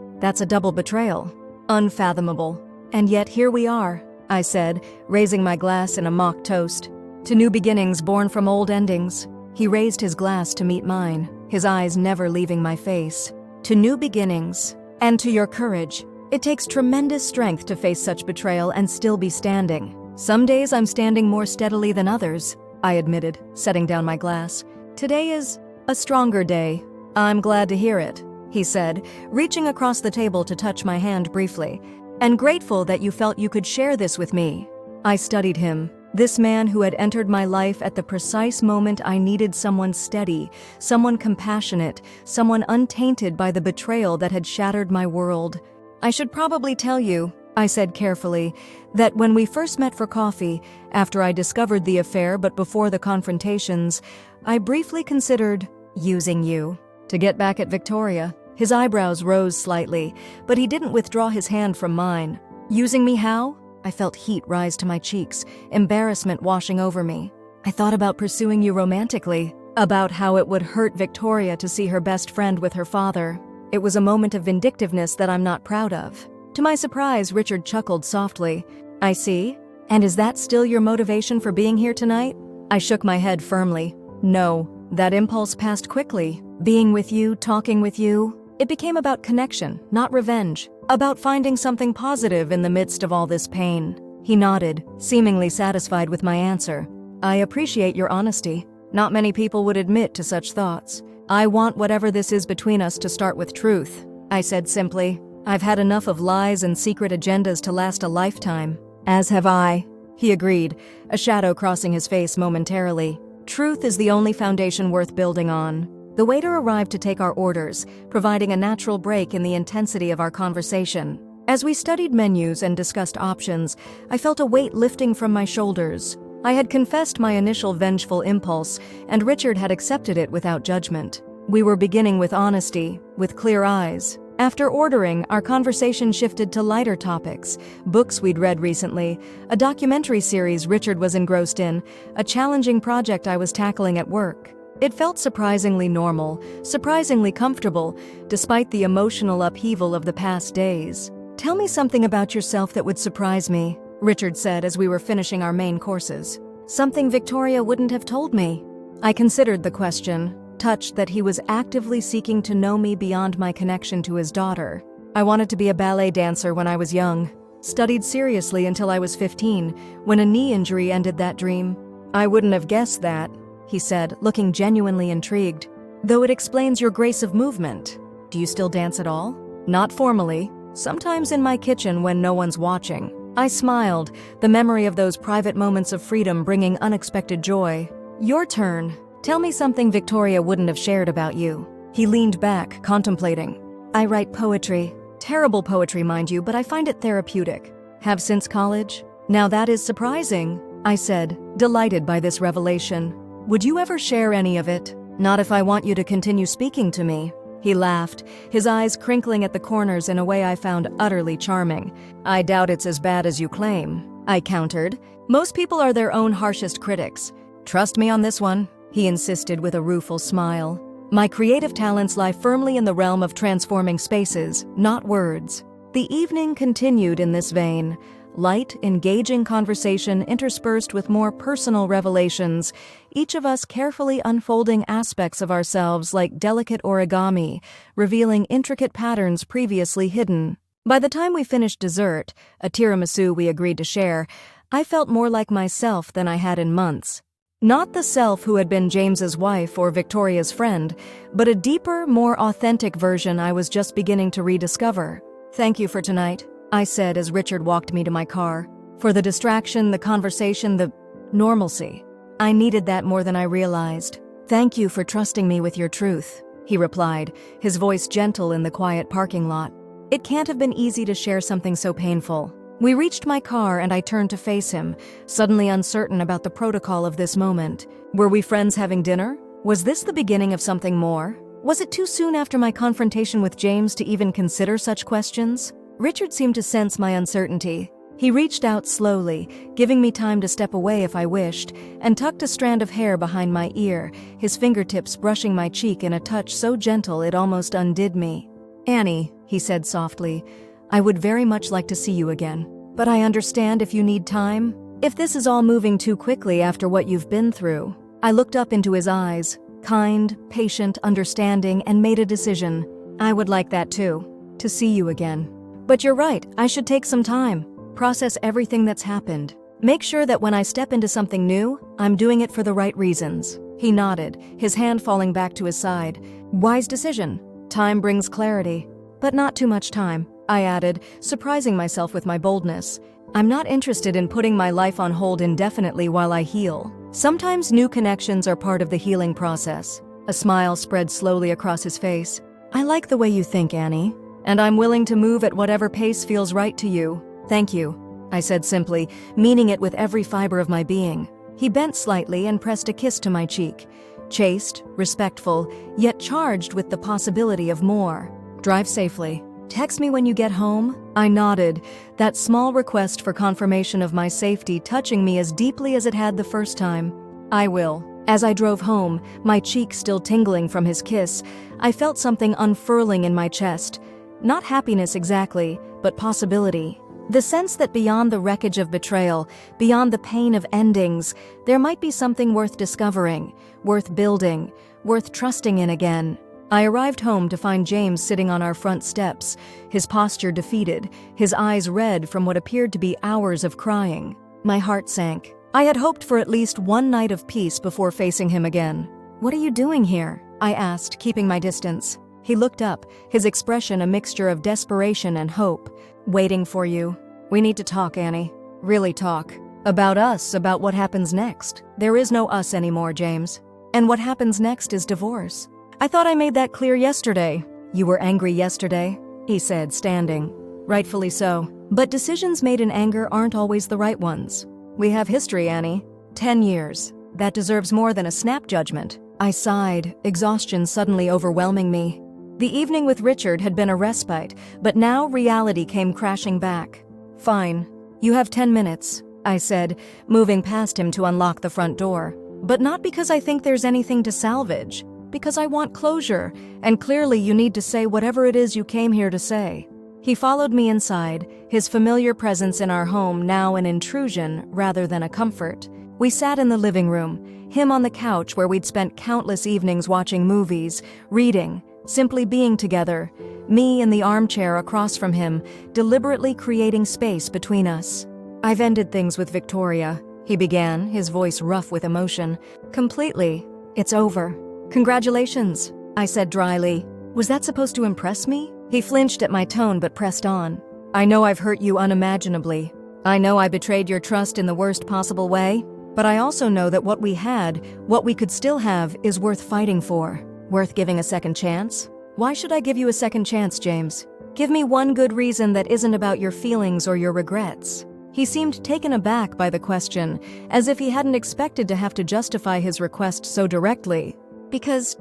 a double betrayal. Unfathomable. And yet here we are, I said, raising my glass in a mock toast. To new beginnings born from old endings. He raised his glass to meet mine, his eyes never leaving my face. To new beginnings. And to your courage. It takes tremendous strength to face such betrayal and still be standing. Some days I'm standing more steadily than others, I admitted, setting down my glass. Today is a stronger day. I'm glad to hear it, he said, reaching across the table to touch my hand briefly. And grateful that you felt you could share this with me. I studied him, this man who had entered my life at the precise moment I needed someone steady, someone compassionate, someone untainted by the betrayal that had shattered my world. I should probably tell you, I said carefully, that when we first met for coffee, after I discovered the affair but before the confrontations, I briefly considered using you to get back at Victoria. His eyebrows rose slightly, but he didn't withdraw his hand from mine. Using me how? I felt heat rise to my cheeks, embarrassment washing over me. I thought about pursuing you romantically, about how it would hurt Victoria to see her best friend with her father. It was a moment of vindictiveness that I'm not proud of. To my surprise, Richard chuckled softly. I see. And is that still your motivation for being here tonight? I shook my head firmly. No, that impulse passed quickly. Being with you, talking with you. It became about connection, not revenge. About finding something positive in the midst of all this pain. He nodded, seemingly satisfied with my answer. I appreciate your honesty. Not many people would admit to such thoughts. I want whatever this is between us to start with truth, I said simply. I've had enough of lies and secret agendas to last a lifetime. As have I, he agreed, a shadow crossing his face momentarily. Truth is the only foundation worth building on. The waiter arrived to take our orders, providing a natural break in the intensity of our conversation. As we studied menus and discussed options, I felt a weight lifting from my shoulders. I had confessed my initial vengeful impulse, and Richard had accepted it without judgment. We were beginning with honesty, with clear eyes. After ordering, our conversation shifted to lighter topics, books we'd read recently, a documentary series Richard was engrossed in, a challenging project I was tackling at work. It felt surprisingly normal, surprisingly comfortable, despite the emotional upheaval of the past days. Tell me something about yourself that would surprise me, Richard said as we were finishing our main courses. Something Victoria wouldn't have told me. I considered the question, touched that he was actively seeking to know me beyond my connection to his daughter. I wanted to be a ballet dancer when I was young. Studied seriously until I was 15, when a knee injury ended that dream. I wouldn't have guessed that, he said, looking genuinely intrigued. Though it explains your grace of movement. Do you still dance at all? Not formally. Sometimes in my kitchen when no one's watching. I smiled, the memory of those private moments of freedom bringing unexpected joy. Your turn. Tell me something Victoria wouldn't have shared about you. He leaned back, contemplating. I write poetry. Terrible poetry, mind you, but I find it therapeutic. Have since college? Now that is surprising, I said, delighted by this revelation. Would you ever share any of it? Not if I want you to continue speaking to me. He laughed, his eyes crinkling at the corners in a way I found utterly charming. I doubt it's as bad as you claim, I countered. Most people are their own harshest critics. Trust me on this one, he insisted with a rueful smile. My creative talents lie firmly in the realm of transforming spaces, not words. The evening continued in this vein. Light, engaging conversation interspersed with more personal revelations, each of us carefully unfolding aspects of ourselves like delicate origami, revealing intricate patterns previously hidden. By the time we finished dessert, a tiramisu we agreed to share, I felt more like myself than I had in months. Not the self who had been James's wife or Victoria's friend, but a deeper, more authentic version I was just beginning to rediscover. Thank you for tonight, I said as Richard walked me to my car. For the distraction, the conversation, the normalcy. I needed that more than I realized. "Thank you for trusting me with your truth," he replied, his voice gentle in the quiet parking lot. It can't have been easy to share something so painful. We reached my car and I turned to face him, suddenly uncertain about the protocol of this moment. Were we friends having dinner? Was this the beginning of something more? Was it too soon after my confrontation with James to even consider such questions? Richard seemed to sense my uncertainty. He reached out slowly, giving me time to step away if I wished, and tucked a strand of hair behind my ear, his fingertips brushing my cheek in a touch so gentle it almost undid me. "Annie," he said softly, "I would very much like to see you again. But I understand if you need time. If this is all moving too quickly after what you've been through." I looked up into his eyes, kind, patient, understanding, and made a decision. I would like that too, to see you again. But you're right, I should take some time. Process everything that's happened. Make sure that when I step into something new, I'm doing it for the right reasons. He nodded, his hand falling back to his side. "Wise decision. Time brings clarity." "But not too much time," I added, surprising myself with my boldness. "I'm not interested in putting my life on hold indefinitely while I heal. Sometimes new connections are part of the healing process." A smile spread slowly across his face. "I like the way you think, Annie, and I'm willing to move at whatever pace feels right to you." "Thank you," I said simply, meaning it with every fiber of my being. He bent slightly and pressed a kiss to my cheek. Chaste, respectful, yet charged with the possibility of more. "Drive safely. Text me when you get home." I nodded, that small request for confirmation of my safety touching me as deeply as it had the first time. "I will." As I drove home, my cheek still tingling from his kiss, I felt something unfurling in my chest. Not happiness exactly, but possibility. The sense that beyond the wreckage of betrayal, beyond the pain of endings, there might be something worth discovering, worth building, worth trusting in again. I arrived home to find James sitting on our front steps, his posture defeated, his eyes red from what appeared to be hours of crying. My heart sank. I had hoped for at least one night of peace before facing him again. "What are you doing here?" I asked, keeping my distance. He looked up, his expression a mixture of desperation and hope. "Waiting for you. We need to talk, Annie. Really talk. About us, about what happens next. There is no us anymore, James. And what happens next is divorce." "I thought I made that clear yesterday." "You were angry yesterday," he said, standing. "Rightfully so. But decisions made in anger aren't always the right ones. We have history, Annie. 10 years. That deserves more than a snap judgment." I sighed, exhaustion suddenly overwhelming me. The evening with Richard had been a respite, but now reality came crashing back. "Fine. You have 10 minutes, I said, moving past him to unlock the front door. "But not because I think there's anything to salvage. Because I want closure, and clearly you need to say whatever it is you came here to say." He followed me inside, his familiar presence in our home now an intrusion rather than a comfort. We sat in the living room, him on the couch where we'd spent countless evenings watching movies, reading, simply being together, me in the armchair across from him, deliberately creating space between us. "I've ended things with Victoria," he began, his voice rough with emotion. "Completely. It's over." "Congratulations," I said dryly. Was that supposed to impress me? He flinched at my tone but pressed on. "I know I've hurt you unimaginably. I know I betrayed your trust in the worst possible way, but I also know that what we had, what we could still have, is worth fighting for. Worth giving a second chance? Why should I give you a second chance, James? Give me one good reason that isn't about your feelings or your regrets." He seemed taken aback by the question, as if he hadn't expected to have to justify his request so directly. Because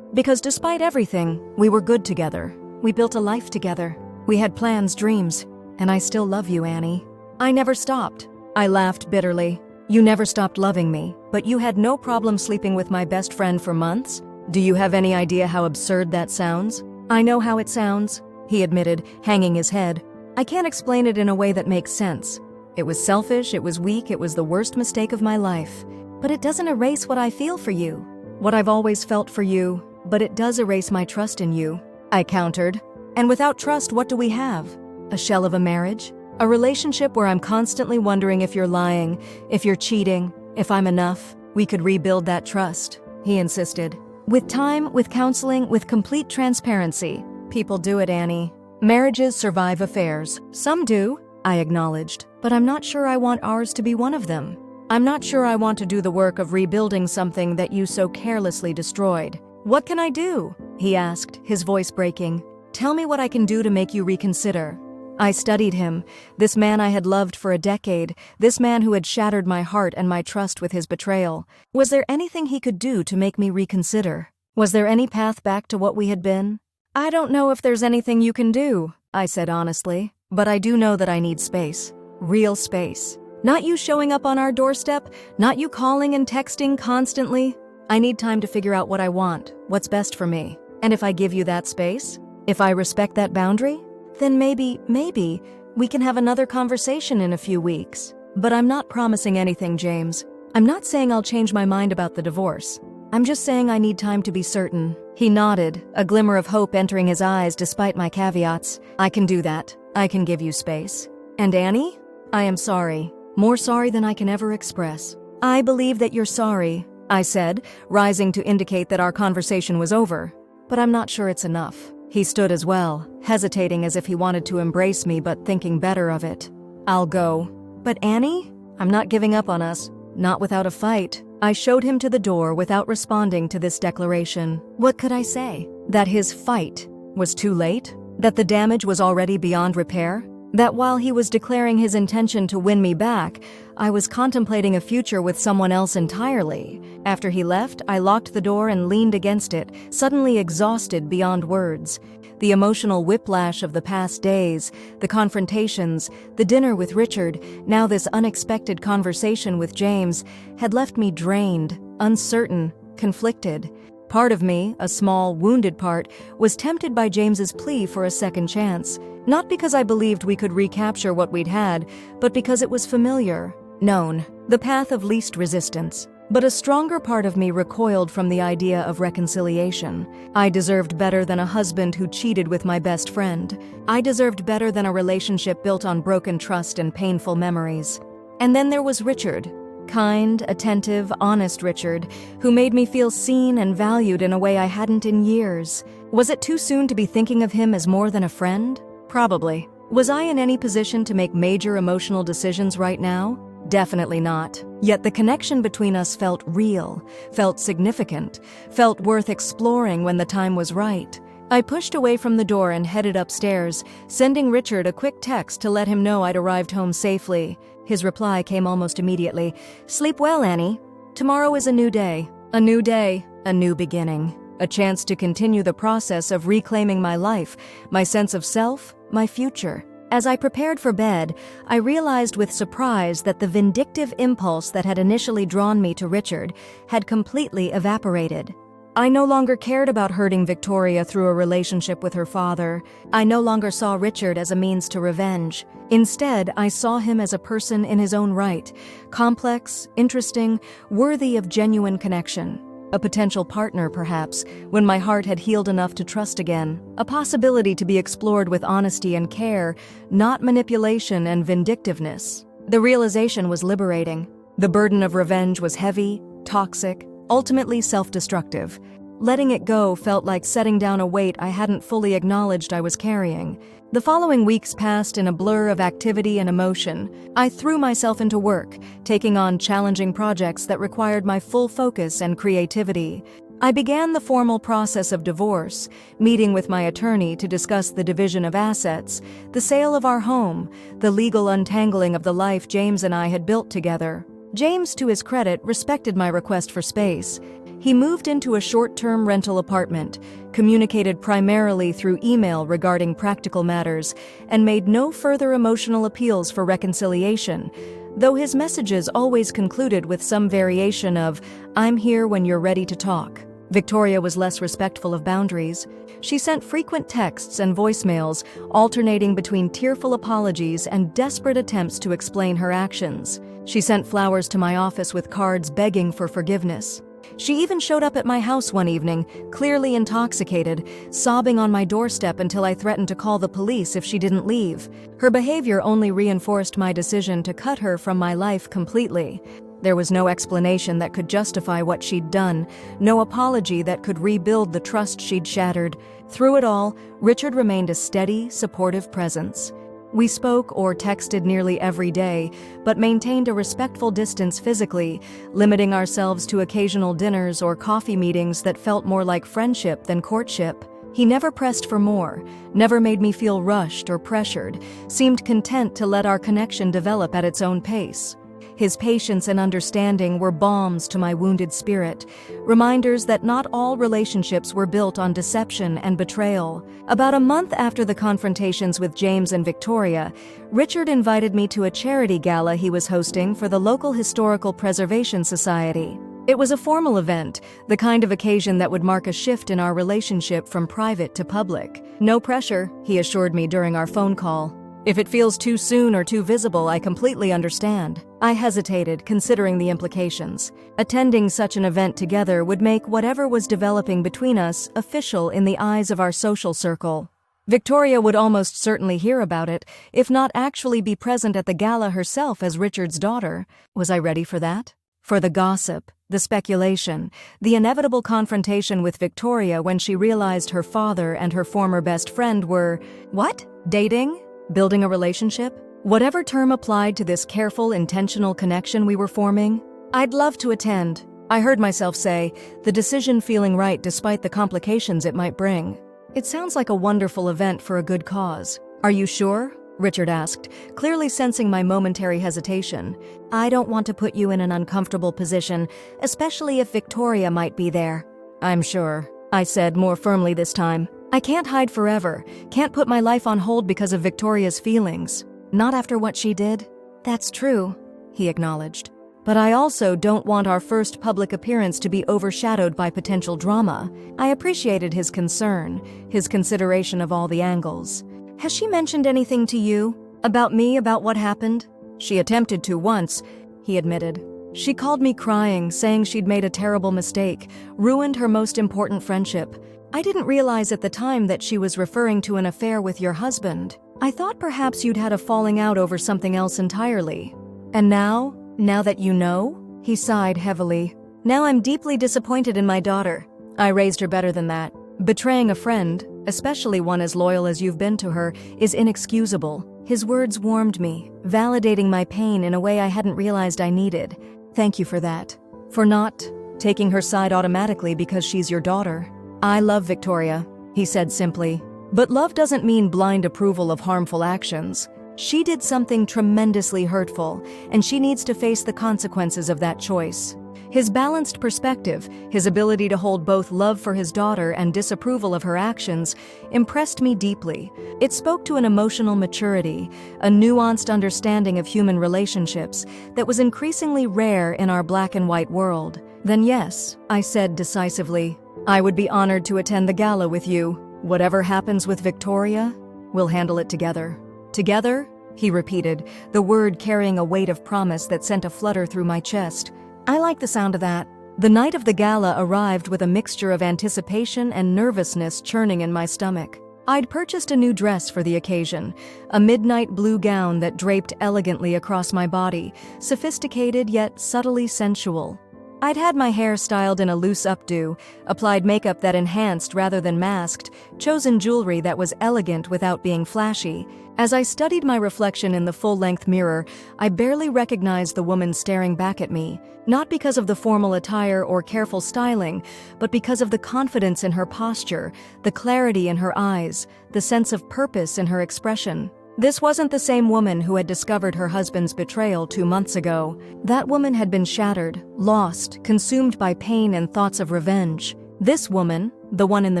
despite everything, we were good together. We built a life together. We had plans, dreams, and I still love you, Annie. "I never stopped." I laughed bitterly. "You never stopped loving me, but you had no problem sleeping with my best friend for months? Do you have any idea how absurd that sounds?" "I know how it sounds," he admitted, hanging his head. "I can't explain it in a way that makes sense. It was selfish, it was weak, it was the worst mistake of my life. But it doesn't erase what I feel for you. What I've always felt for you, but it does erase my trust in you," I countered. "And without trust, what do we have? A shell of a marriage? A relationship where I'm constantly wondering if you're lying, if you're cheating, if I'm enough? We could rebuild that trust," he insisted. "With time, with counseling, with complete transparency. People do it, Annie. Marriages survive affairs. Some do," I acknowledged, but I'm not sure I want ours to be one of them. I'm not sure I want to do the work of rebuilding something that you so carelessly destroyed. What can I do? He asked, his voice breaking. Tell me what I can do to make you reconsider. I studied him, this man I had loved for a decade, this man who had shattered my heart and my trust with his betrayal. Was there anything he could do to make me reconsider? Was there any path back to what we had been? I don't know if there's anything you can do, I said honestly, but I do know that I need space. Real space. Not you showing up on our doorstep, not you calling and texting constantly. I need time to figure out what I want, what's best for me. And if I give you that space, if I respect that boundary, then maybe we can have another conversation in a few weeks. But I'm not promising anything, James. I'm not saying I'll change my mind about the divorce. I'm just saying I need time to be certain. He nodded, a glimmer of hope entering his eyes despite my caveats. I can do that. I can give you space. And Annie? I am sorry. More sorry than I can ever express. I believe that you're sorry, I said, rising to indicate that our conversation was over. But I'm not sure it's enough. He stood as well, hesitating as if he wanted to embrace me but thinking better of it. I'll go. But Annie? I'm not giving up on us. Not without a fight. I showed him to the door without responding to this declaration. What could I say? That his fight was too late? That the damage was already beyond repair? That while he was declaring his intention to win me back, I was contemplating a future with someone else entirely. After he left, I locked the door and leaned against it, suddenly exhausted beyond words. The emotional whiplash of the past days, the confrontations, the dinner with Richard, now this unexpected conversation with James, had left me drained, uncertain, conflicted. Part of me, a small, wounded part, was tempted by James's plea for a second chance. Not because I believed we could recapture what we'd had, but because it was familiar, known, the path of least resistance. But a stronger part of me recoiled from the idea of reconciliation. I deserved better than a husband who cheated with my best friend. I deserved better than a relationship built on broken trust and painful memories. And then there was Richard. Kind, attentive, honest Richard, who made me feel seen and valued in a way I hadn't in years. Was it too soon to be thinking of him as more than a friend? Probably. Was I in any position to make major emotional decisions right now? Definitely not. Yet the connection between us felt real, felt significant, felt worth exploring when the time was right. I pushed away from the door and headed upstairs, sending Richard a quick text to let him know I'd arrived home safely. His reply came almost immediately. Sleep well, Annie. Tomorrow is a new day. A new day, a new beginning. A chance to continue the process of reclaiming my life, my sense of self, my future. As I prepared for bed, I realized with surprise that the vindictive impulse that had initially drawn me to Richard had completely evaporated. I no longer cared about hurting Victoria through a relationship with her father. I no longer saw Richard as a means to revenge. Instead, I saw him as a person in his own right, complex, interesting, worthy of genuine connection. A potential partner, perhaps, when my heart had healed enough to trust again. A possibility to be explored with honesty and care, not manipulation and vindictiveness. The realization was liberating. The burden of revenge was heavy, toxic, ultimately self-destructive. Letting it go felt like setting down a weight I hadn't fully acknowledged I was carrying. The following weeks passed in a blur of activity and emotion. I threw myself into work, taking on challenging projects that required my full focus and creativity. I began the formal process of divorce, meeting with my attorney to discuss the division of assets, the sale of our home, the legal untangling of the life James and I had built together. James, to his credit, respected my request for space. He moved into a short-term rental apartment, communicated primarily through email regarding practical matters, and made no further emotional appeals for reconciliation, though his messages always concluded with some variation of, "I'm here when you're ready to talk." Victoria was less respectful of boundaries. She sent frequent texts and voicemails, alternating between tearful apologies and desperate attempts to explain her actions. She sent flowers to my office with cards begging for forgiveness. She even showed up at my house one evening, clearly intoxicated, sobbing on my doorstep until I threatened to call the police if she didn't leave. Her behavior only reinforced my decision to cut her from my life completely. There was no explanation that could justify what she'd done, no apology that could rebuild the trust she'd shattered. Through it all, Richard remained a steady, supportive presence. We spoke or texted nearly every day, but maintained a respectful distance physically, limiting ourselves to occasional dinners or coffee meetings that felt more like friendship than courtship. He never pressed for more, never made me feel rushed or pressured, seemed content to let our connection develop at its own pace. His patience and understanding were balms to my wounded spirit, reminders that not all relationships were built on deception and betrayal. About a month after the confrontations with James and Victoria, Richard invited me to a charity gala he was hosting for the local Historical Preservation Society. It was a formal event, the kind of occasion that would mark a shift in our relationship from private to public. No pressure, he assured me during our phone call. If it feels too soon or too visible, I completely understand. I hesitated, considering the implications. Attending such an event together would make whatever was developing between us official in the eyes of our social circle. Victoria would almost certainly hear about it, if not actually be present at the gala herself as Richard's daughter. Was I ready for that? For the gossip, the speculation, the inevitable confrontation with Victoria when she realized her father and her former best friend were, what? Dating? Building a relationship? Whatever term applied to this careful, intentional connection we were forming, I'd love to attend. I heard myself say, the decision feeling right despite the complications it might bring. It sounds like a wonderful event for a good cause. Are you sure? Richard asked, clearly sensing my momentary hesitation. I don't want to put you in an uncomfortable position, especially if Victoria might be there. I'm sure, I said more firmly this time. I can't hide forever, can't put my life on hold because of Victoria's feelings. Not after what she did. That's true, he acknowledged. But I also don't want our first public appearance to be overshadowed by potential drama. I appreciated his concern, his consideration of all the angles. Has she mentioned anything to you? About me, about what happened? She attempted to once, he admitted. She called me crying, saying she'd made a terrible mistake, ruined her most important friendship. I didn't realize at the time that she was referring to an affair with your husband. I thought perhaps you'd had a falling out over something else entirely. And now that you know? He sighed heavily. Now I'm deeply disappointed in my daughter. I raised her better than that. Betraying a friend, especially one as loyal as you've been to her, is inexcusable. His words warmed me, validating my pain in a way I hadn't realized I needed. Thank you for that. For not taking her side automatically because she's your daughter. I love Victoria, he said simply. But love doesn't mean blind approval of harmful actions. She did something tremendously hurtful, and she needs to face the consequences of that choice. His balanced perspective, his ability to hold both love for his daughter and disapproval of her actions, impressed me deeply. It spoke to an emotional maturity, a nuanced understanding of human relationships that was increasingly rare in our black and white world. Then yes, I said decisively, I would be honored to attend the gala with you. Whatever happens with Victoria, we'll handle it together. Together? He repeated, the word carrying a weight of promise that sent a flutter through my chest. I like the sound of that. The night of the gala arrived with a mixture of anticipation and nervousness churning in my stomach. I'd purchased a new dress for the occasion, a midnight blue gown that draped elegantly across my body, sophisticated yet subtly sensual. I'd had my hair styled in a loose updo, applied makeup that enhanced rather than masked, chosen jewelry that was elegant without being flashy. As I studied my reflection in the full-length mirror, I barely recognized the woman staring back at me, not because of the formal attire or careful styling, but because of the confidence in her posture, the clarity in her eyes, the sense of purpose in her expression. This wasn't the same woman who had discovered her husband's betrayal 2 months ago. That woman had been shattered, lost, consumed by pain and thoughts of revenge. This woman, the one in the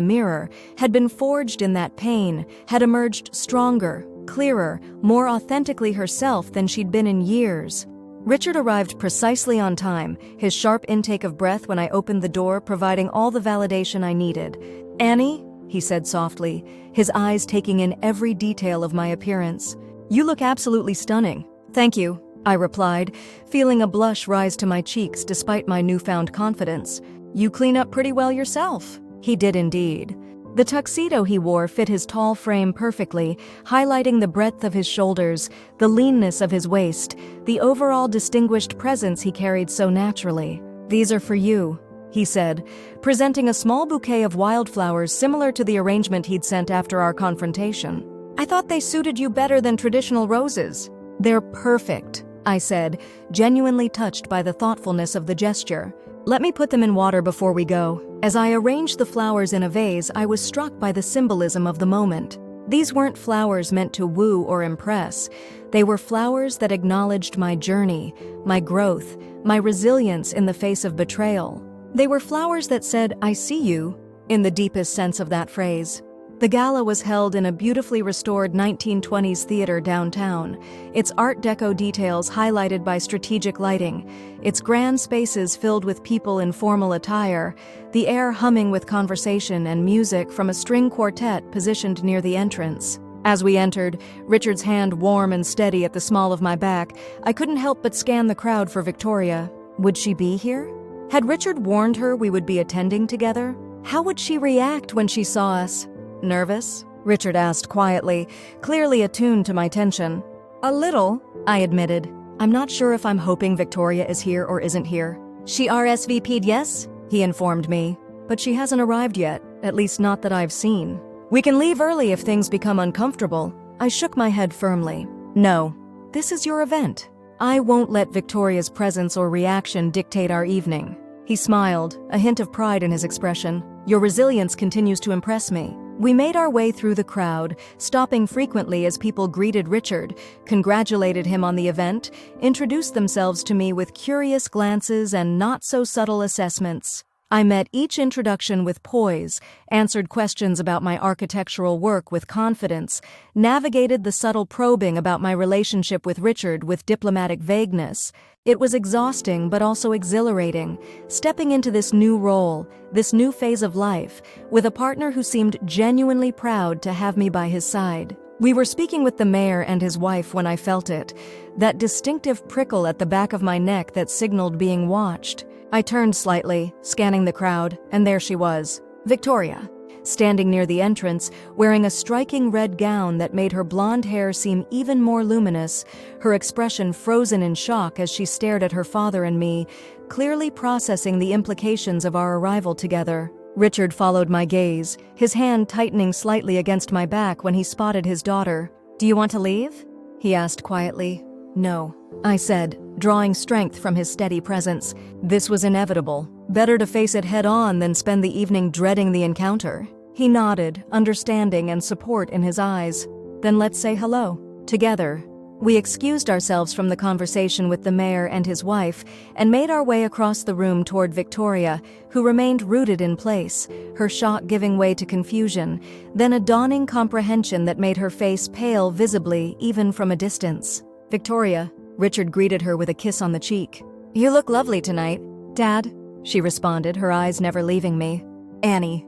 mirror, had been forged in that pain, had emerged stronger, clearer, more authentically herself than she'd been in years. Richard arrived precisely on time, his sharp intake of breath when I opened the door providing all the validation I needed. "Annie," he said softly, his eyes taking in every detail of my appearance. "You look absolutely stunning." "Thank you," I replied, feeling a blush rise to my cheeks despite my newfound confidence. "You clean up pretty well yourself." He did indeed. The tuxedo he wore fit his tall frame perfectly, highlighting the breadth of his shoulders, the leanness of his waist, the overall distinguished presence he carried so naturally. "These are for you," he said, presenting a small bouquet of wildflowers similar to the arrangement he'd sent after our confrontation. I thought they suited you better than traditional roses." "They're perfect," I said, genuinely touched by the thoughtfulness of the gesture. "Let me put them in water before we go." As I arranged the flowers in a vase, I was struck by the symbolism of the moment. These weren't flowers meant to woo or impress. They were flowers that acknowledged my journey, my growth, my resilience in the face of betrayal. They were flowers that said, "I see you," in the deepest sense of that phrase. The gala was held in a beautifully restored 1920s theater downtown, its Art Deco details highlighted by strategic lighting, its grand spaces filled with people in formal attire, the air humming with conversation and music from a string quartet positioned near the entrance. As we entered, Richard's hand warm and steady at the small of my back, I couldn't help but scan the crowd for Victoria. Would she be here? Had Richard warned her we would be attending together? How would she react when she saw us? "Nervous?" Richard asked quietly, clearly attuned to my tension. "A little," I admitted. "I'm not sure if I'm hoping Victoria is here or isn't here." "She RSVP'd yes?" he informed me. "But she hasn't arrived yet, at least not that I've seen." "We can leave early if things become uncomfortable." I shook my head firmly. "No, this is your event. I won't let Victoria's presence or reaction dictate our evening." He smiled, a hint of pride in his expression. "Your resilience continues to impress me." We made our way through the crowd, stopping frequently as people greeted Richard, congratulated him on the event, introduced themselves to me with curious glances and not-so-subtle assessments. I met each introduction with poise, answered questions about my architectural work with confidence, navigated the subtle probing about my relationship with Richard with diplomatic vagueness. It was exhausting but also exhilarating, stepping into this new role, this new phase of life, with a partner who seemed genuinely proud to have me by his side. We were speaking with the mayor and his wife when I felt it, that distinctive prickle at the back of my neck that signaled being watched. I turned slightly, scanning the crowd, and there she was, Victoria, standing near the entrance, wearing a striking red gown that made her blonde hair seem even more luminous, her expression frozen in shock as she stared at her father and me, clearly processing the implications of our arrival together. Richard followed my gaze, his hand tightening slightly against my back when he spotted his daughter. "Do you want to leave?" he asked quietly. "No," I said, drawing strength from his steady presence. This was inevitable. Better to face it head-on than spend the evening dreading the encounter. He nodded, understanding and support in his eyes. "Then let's say hello." Together, we excused ourselves from the conversation with the mayor and his wife and made our way across the room toward Victoria, who remained rooted in place, her shock giving way to confusion, then a dawning comprehension that made her face pale visibly even from a distance. "Victoria," Richard greeted her with a kiss on the cheek. "You look lovely tonight." "Dad," she responded, her eyes never leaving me. "Annie."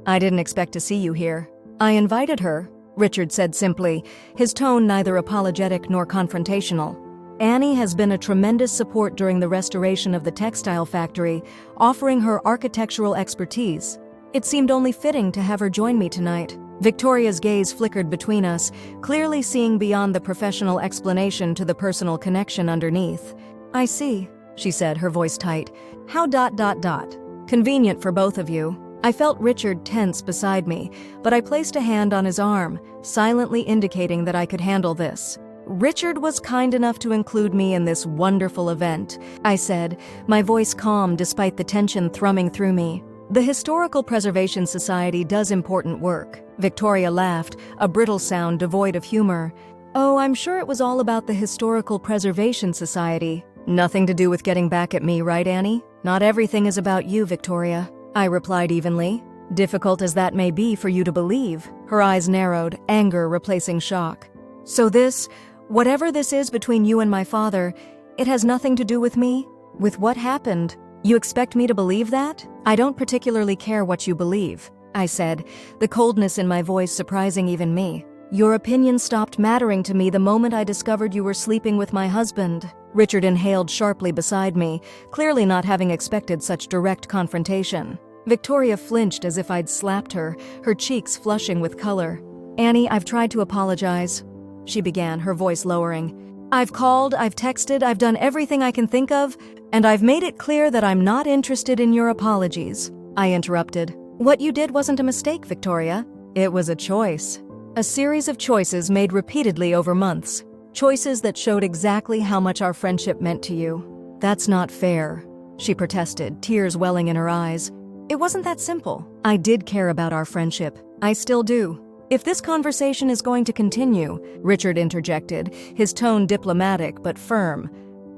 I didn't expect to see you here." "I invited her," Richard said simply, his tone neither apologetic nor confrontational. "Annie has been a tremendous support during the restoration of the textile factory, offering her architectural expertise. It seemed only fitting to have her join me tonight." Victoria's gaze flickered between us, clearly seeing beyond the professional explanation to the personal connection underneath. "I see," she said, her voice tight. How ... Convenient for both of you." I felt Richard tense beside me, but I placed a hand on his arm, silently indicating that I could handle this. "Richard was kind enough to include me in this wonderful event," I said, my voice calm despite the tension thrumming through me. "The Historical Preservation Society does important work." Victoria laughed, a brittle sound devoid of humor. "Oh, I'm sure it was all about the Historical Preservation Society." "Nothing to do with getting back at me, right, Annie?" "Not everything is about you, Victoria," I replied evenly. "Difficult as that may be for you to believe." Her eyes narrowed, anger replacing shock. "So this, whatever this is between you and my father, it has nothing to do with me? With what happened? You expect me to believe that?" "I don't particularly care what you believe," I said, the coldness in my voice surprising even me. "Your opinion stopped mattering to me the moment I discovered you were sleeping with my husband." Richard inhaled sharply beside me, clearly not having expected such direct confrontation. Victoria flinched as if I'd slapped her, her cheeks flushing with color. "Annie, I've tried to apologize," she began, her voice lowering. "I've called, I've texted, I've done everything I can think of, and I've made it clear that I'm not interested in your apologies." I interrupted. "What you did wasn't a mistake, Victoria. It was a choice." A series of choices made repeatedly over months. Choices that showed exactly how much our friendship meant to you. That's not fair, she protested, tears welling in her eyes. It wasn't that simple. I did care about our friendship. I still do. If this conversation is going to continue, Richard interjected, his tone diplomatic but firm,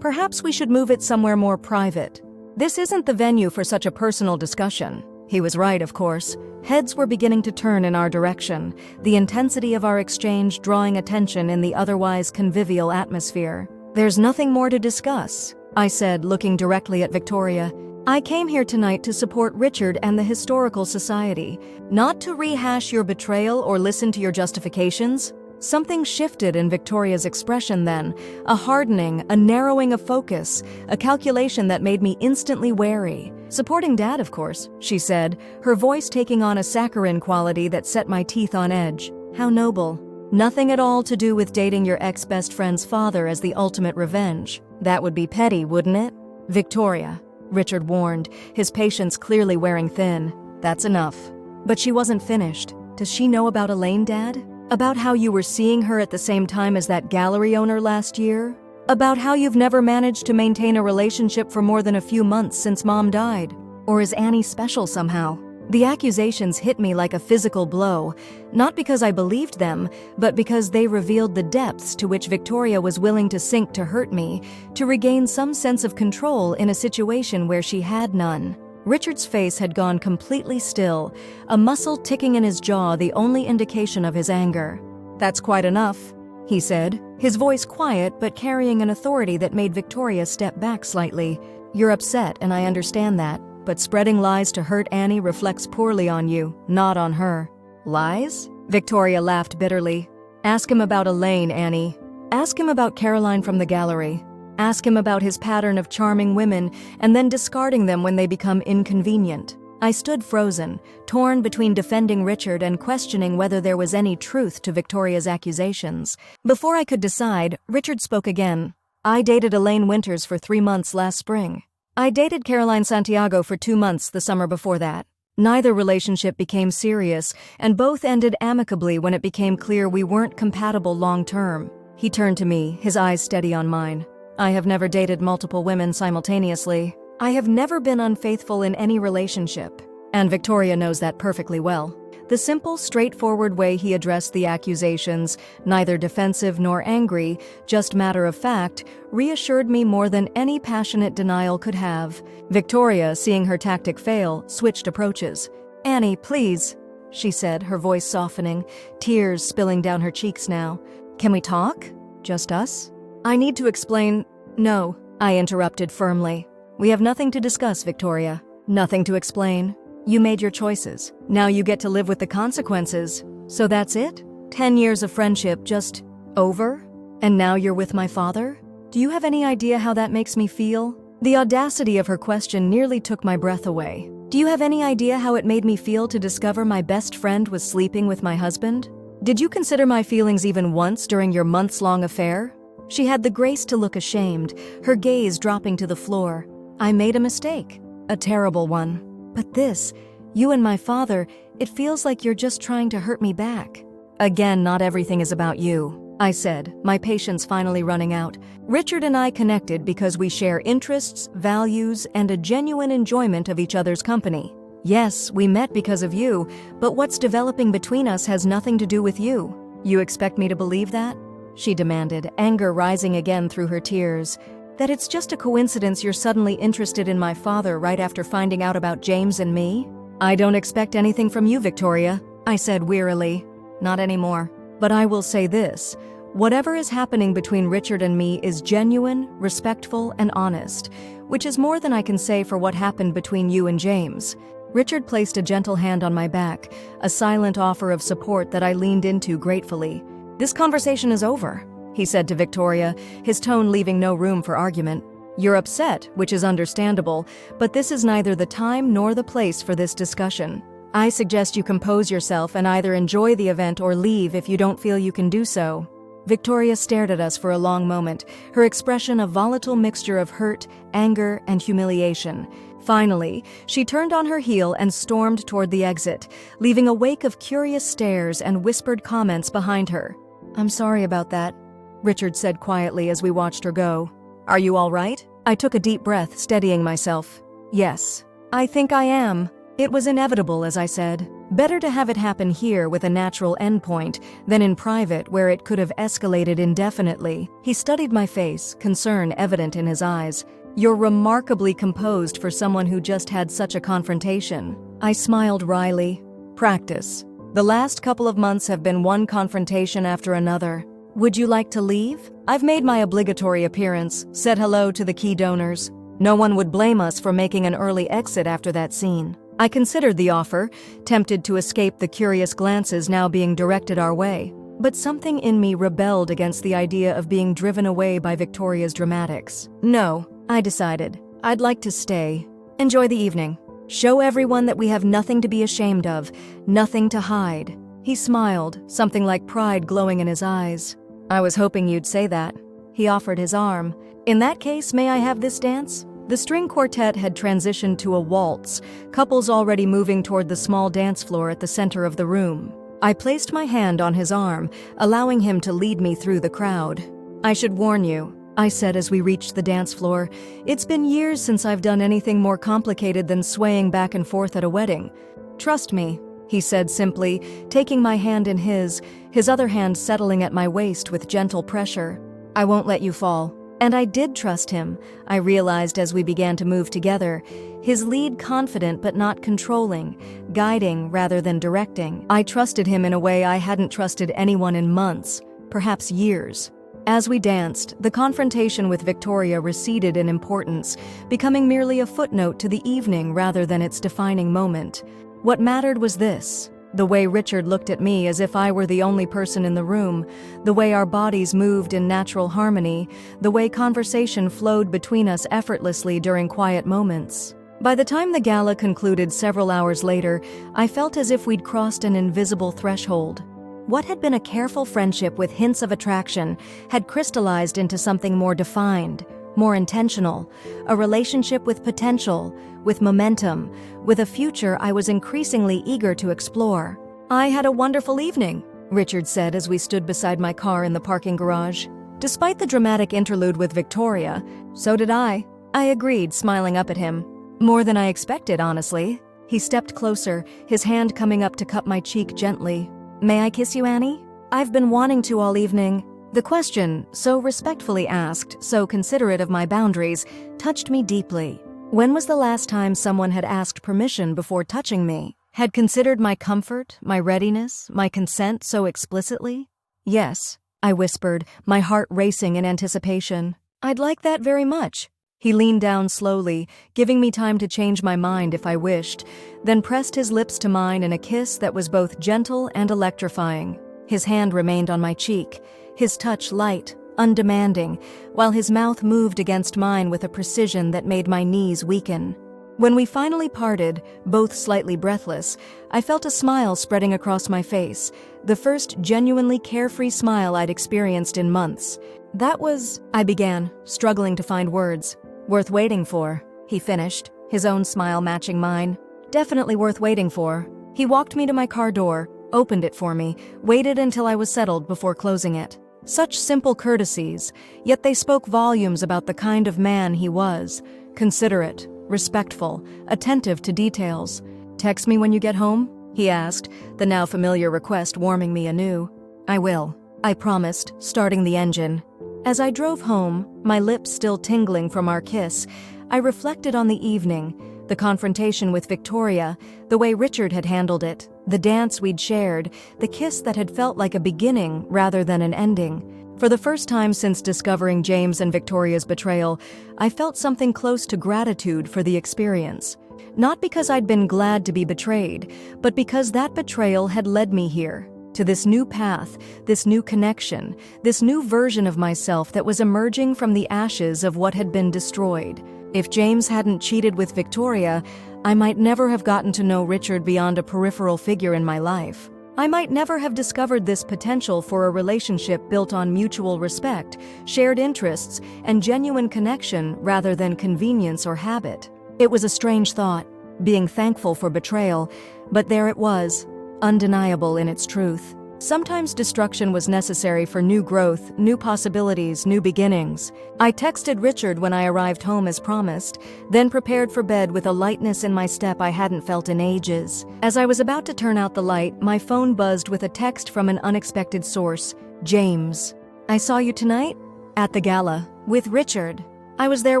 perhaps we should move it somewhere more private. This isn't the venue for such a personal discussion. He was right, of course. Heads were beginning to turn in our direction, the intensity of our exchange drawing attention in the otherwise convivial atmosphere. There's nothing more to discuss, I said, looking directly at Victoria. I came here tonight to support Richard and the Historical Society, not to rehash your betrayal or listen to your justifications. Something shifted in Victoria's expression then, a hardening, a narrowing of focus, a calculation that made me instantly wary. Supporting Dad, of course, she said, her voice taking on a saccharine quality that set my teeth on edge. How noble. Nothing at all to do with dating your ex-best friend's father as the ultimate revenge. That would be petty, wouldn't it? Victoria, Richard warned, his patience clearly wearing thin. That's enough. But she wasn't finished. Does she know about Elaine, Dad? About how you were seeing her at the same time as that gallery owner last year? About how you've never managed to maintain a relationship for more than a few months since Mom died? Or is Annie special somehow? The accusations hit me like a physical blow, not because I believed them, but because they revealed the depths to which Victoria was willing to sink to hurt me, to regain some sense of control in a situation where she had none. Richard's face had gone completely still, a muscle ticking in his jaw the only indication of his anger. That's quite enough, he said, his voice quiet but carrying an authority that made Victoria step back slightly. You're upset, and I understand that, but spreading lies to hurt Annie reflects poorly on you, not on her. Lies? Victoria laughed bitterly. Ask him about Elaine, Annie. Ask him about Caroline from the gallery. Ask him about his pattern of charming women and then discarding them when they become inconvenient. I stood frozen, torn between defending Richard and questioning whether there was any truth to Victoria's accusations. Before I could decide, Richard spoke again. I dated Elaine Winters for 3 months last spring. I dated Caroline Santiago for 2 months the summer before that. Neither relationship became serious, and both ended amicably when it became clear we weren't compatible long-term. He turned to me, his eyes steady on mine. I have never dated multiple women simultaneously. I have never been unfaithful in any relationship. And Victoria knows that perfectly well. The simple, straightforward way he addressed the accusations, neither defensive nor angry, just matter of fact, reassured me more than any passionate denial could have. Victoria, seeing her tactic fail, switched approaches. Annie, please, she said, her voice softening, tears spilling down her cheeks now. Can we talk? Just us? I need to explain. No, I interrupted firmly. We have nothing to discuss, Victoria. Nothing to explain. You made your choices. Now you get to live with the consequences. So that's it? 10 years of friendship just over? And now you're with my father? Do you have any idea how that makes me feel? The audacity of her question nearly took my breath away. Do you have any idea how it made me feel to discover my best friend was sleeping with my husband? Did you consider my feelings even once during your months-long affair? She had the grace to look ashamed, her gaze dropping to the floor. I made a mistake, a terrible one. But this, you and my father, it feels like you're just trying to hurt me back. Again, not everything is about you, I said, my patience finally running out. Richard and I connected because we share interests, values, and a genuine enjoyment of each other's company. Yes, we met because of you, but what's developing between us has nothing to do with you. You expect me to believe that? She demanded, anger rising again through her tears. That it's just a coincidence you're suddenly interested in my father right after finding out about James and me? I don't expect anything from you, Victoria, I said wearily. Not anymore. But I will say this. Whatever is happening between Richard and me is genuine, respectful, and honest, which is more than I can say for what happened between you and James. Richard placed a gentle hand on my back, a silent offer of support that I leaned into gratefully. This conversation is over, he said to Victoria, his tone leaving no room for argument. You're upset, which is understandable, but this is neither the time nor the place for this discussion. I suggest you compose yourself and either enjoy the event or leave if you don't feel you can do so. Victoria stared at us for a long moment, her expression a volatile mixture of hurt, anger, and humiliation. Finally, she turned on her heel and stormed toward the exit, leaving a wake of curious stares and whispered comments behind her. "I'm sorry about that," Richard said quietly as we watched her go. "Are you all right?" I took a deep breath, steadying myself. "Yes, I think I am. It was inevitable, as I said. Better to have it happen here with a natural endpoint than in private where it could have escalated indefinitely." He studied my face, concern evident in his eyes. "You're remarkably composed for someone who just had such a confrontation." I smiled wryly. "Practice. The last couple of months have been one confrontation after another. Would you like to leave? I've made my obligatory appearance, said hello to the key donors. No one would blame us for making an early exit after that scene." I considered the offer, tempted to escape the curious glances now being directed our way. But something in me rebelled against the idea of being driven away by Victoria's dramatics. "No," I decided. "I'd like to stay. Enjoy the evening. Show everyone that we have nothing to be ashamed of, nothing to hide." He smiled, something like pride glowing in his eyes. "I was hoping you'd say that." He offered his arm. "In that case, may I have this dance?" The string quartet had transitioned to a waltz, couples already moving toward the small dance floor at the center of the room. I placed my hand on his arm, allowing him to lead me through the crowd. "I should warn you," I said as we reached the dance floor. "It's been years since I've done anything more complicated than swaying back and forth at a wedding. Trust me," he said simply, taking my hand in his other hand settling at my waist with gentle pressure. "I won't let you fall." And I did trust him, I realized as we began to move together. His lead confident but not controlling, guiding rather than directing. I trusted him in a way I hadn't trusted anyone in months, perhaps years. As we danced, the confrontation with Victoria receded in importance, becoming merely a footnote to the evening rather than its defining moment. What mattered was this: the way Richard looked at me as if I were the only person in the room, the way our bodies moved in natural harmony, the way conversation flowed between us effortlessly during quiet moments. By the time the gala concluded several hours later, I felt as if we'd crossed an invisible threshold. What had been a careful friendship with hints of attraction had crystallized into something more defined, more intentional, a relationship with potential, with momentum, with a future I was increasingly eager to explore. "I had a wonderful evening," Richard said as we stood beside my car in the parking garage. Despite the dramatic interlude with Victoria, "So did I." I agreed, smiling up at him. "More than I expected, honestly." He stepped closer, his hand coming up to cup my cheek gently. "May I kiss you, Annie? I've been wanting to all evening." The question, so respectfully asked, so considerate of my boundaries, touched me deeply. When was the last time someone had asked permission before touching me? Had considered my comfort, my readiness, my consent so explicitly? "Yes," I whispered, my heart racing in anticipation. "I'd like that very much." He leaned down slowly, giving me time to change my mind if I wished, then pressed his lips to mine in a kiss that was both gentle and electrifying. His hand remained on my cheek, his touch light, undemanding, while his mouth moved against mine with a precision that made my knees weaken. When we finally parted, both slightly breathless, I felt a smile spreading across my face, the first genuinely carefree smile I'd experienced in months. "That was," I began, struggling to find words. "Worth waiting for," he finished, his own smile matching mine. "Definitely worth waiting for." He walked me to my car door, opened it for me, waited until I was settled before closing it. Such simple courtesies, yet they spoke volumes about the kind of man he was. Considerate, respectful, attentive to details. "Text me when you get home?" he asked, the now familiar request warming me anew. "I will," I promised, starting the engine. As I drove home, my lips still tingling from our kiss, I reflected on the evening, the confrontation with Victoria, the way Richard had handled it, the dance we'd shared, the kiss that had felt like a beginning rather than an ending. For the first time since discovering James and Victoria's betrayal, I felt something close to gratitude for the experience. Not because I'd been glad to be betrayed, but because that betrayal had led me here, to this new path, this new connection, this new version of myself that was emerging from the ashes of what had been destroyed. If James hadn't cheated with Victoria, I might never have gotten to know Richard beyond a peripheral figure in my life. I might never have discovered this potential for a relationship built on mutual respect, shared interests, and genuine connection rather than convenience or habit. It was a strange thought, being thankful for betrayal, but there it was, undeniable in its truth. Sometimes destruction was necessary for new growth, new possibilities, new beginnings. I texted Richard when I arrived home as promised, then prepared for bed with a lightness in my step I hadn't felt in ages. As I was about to turn out the light, my phone buzzed with a text from an unexpected source. James. I saw you tonight? At the gala. With Richard. I was there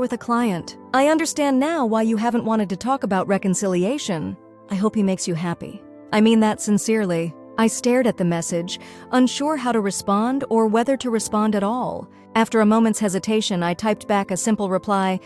with a client. I understand now why you haven't wanted to talk about reconciliation. I hope he makes you happy. I mean that sincerely. I stared at the message, unsure how to respond or whether to respond at all. After a moment's hesitation, I typed back a simple reply,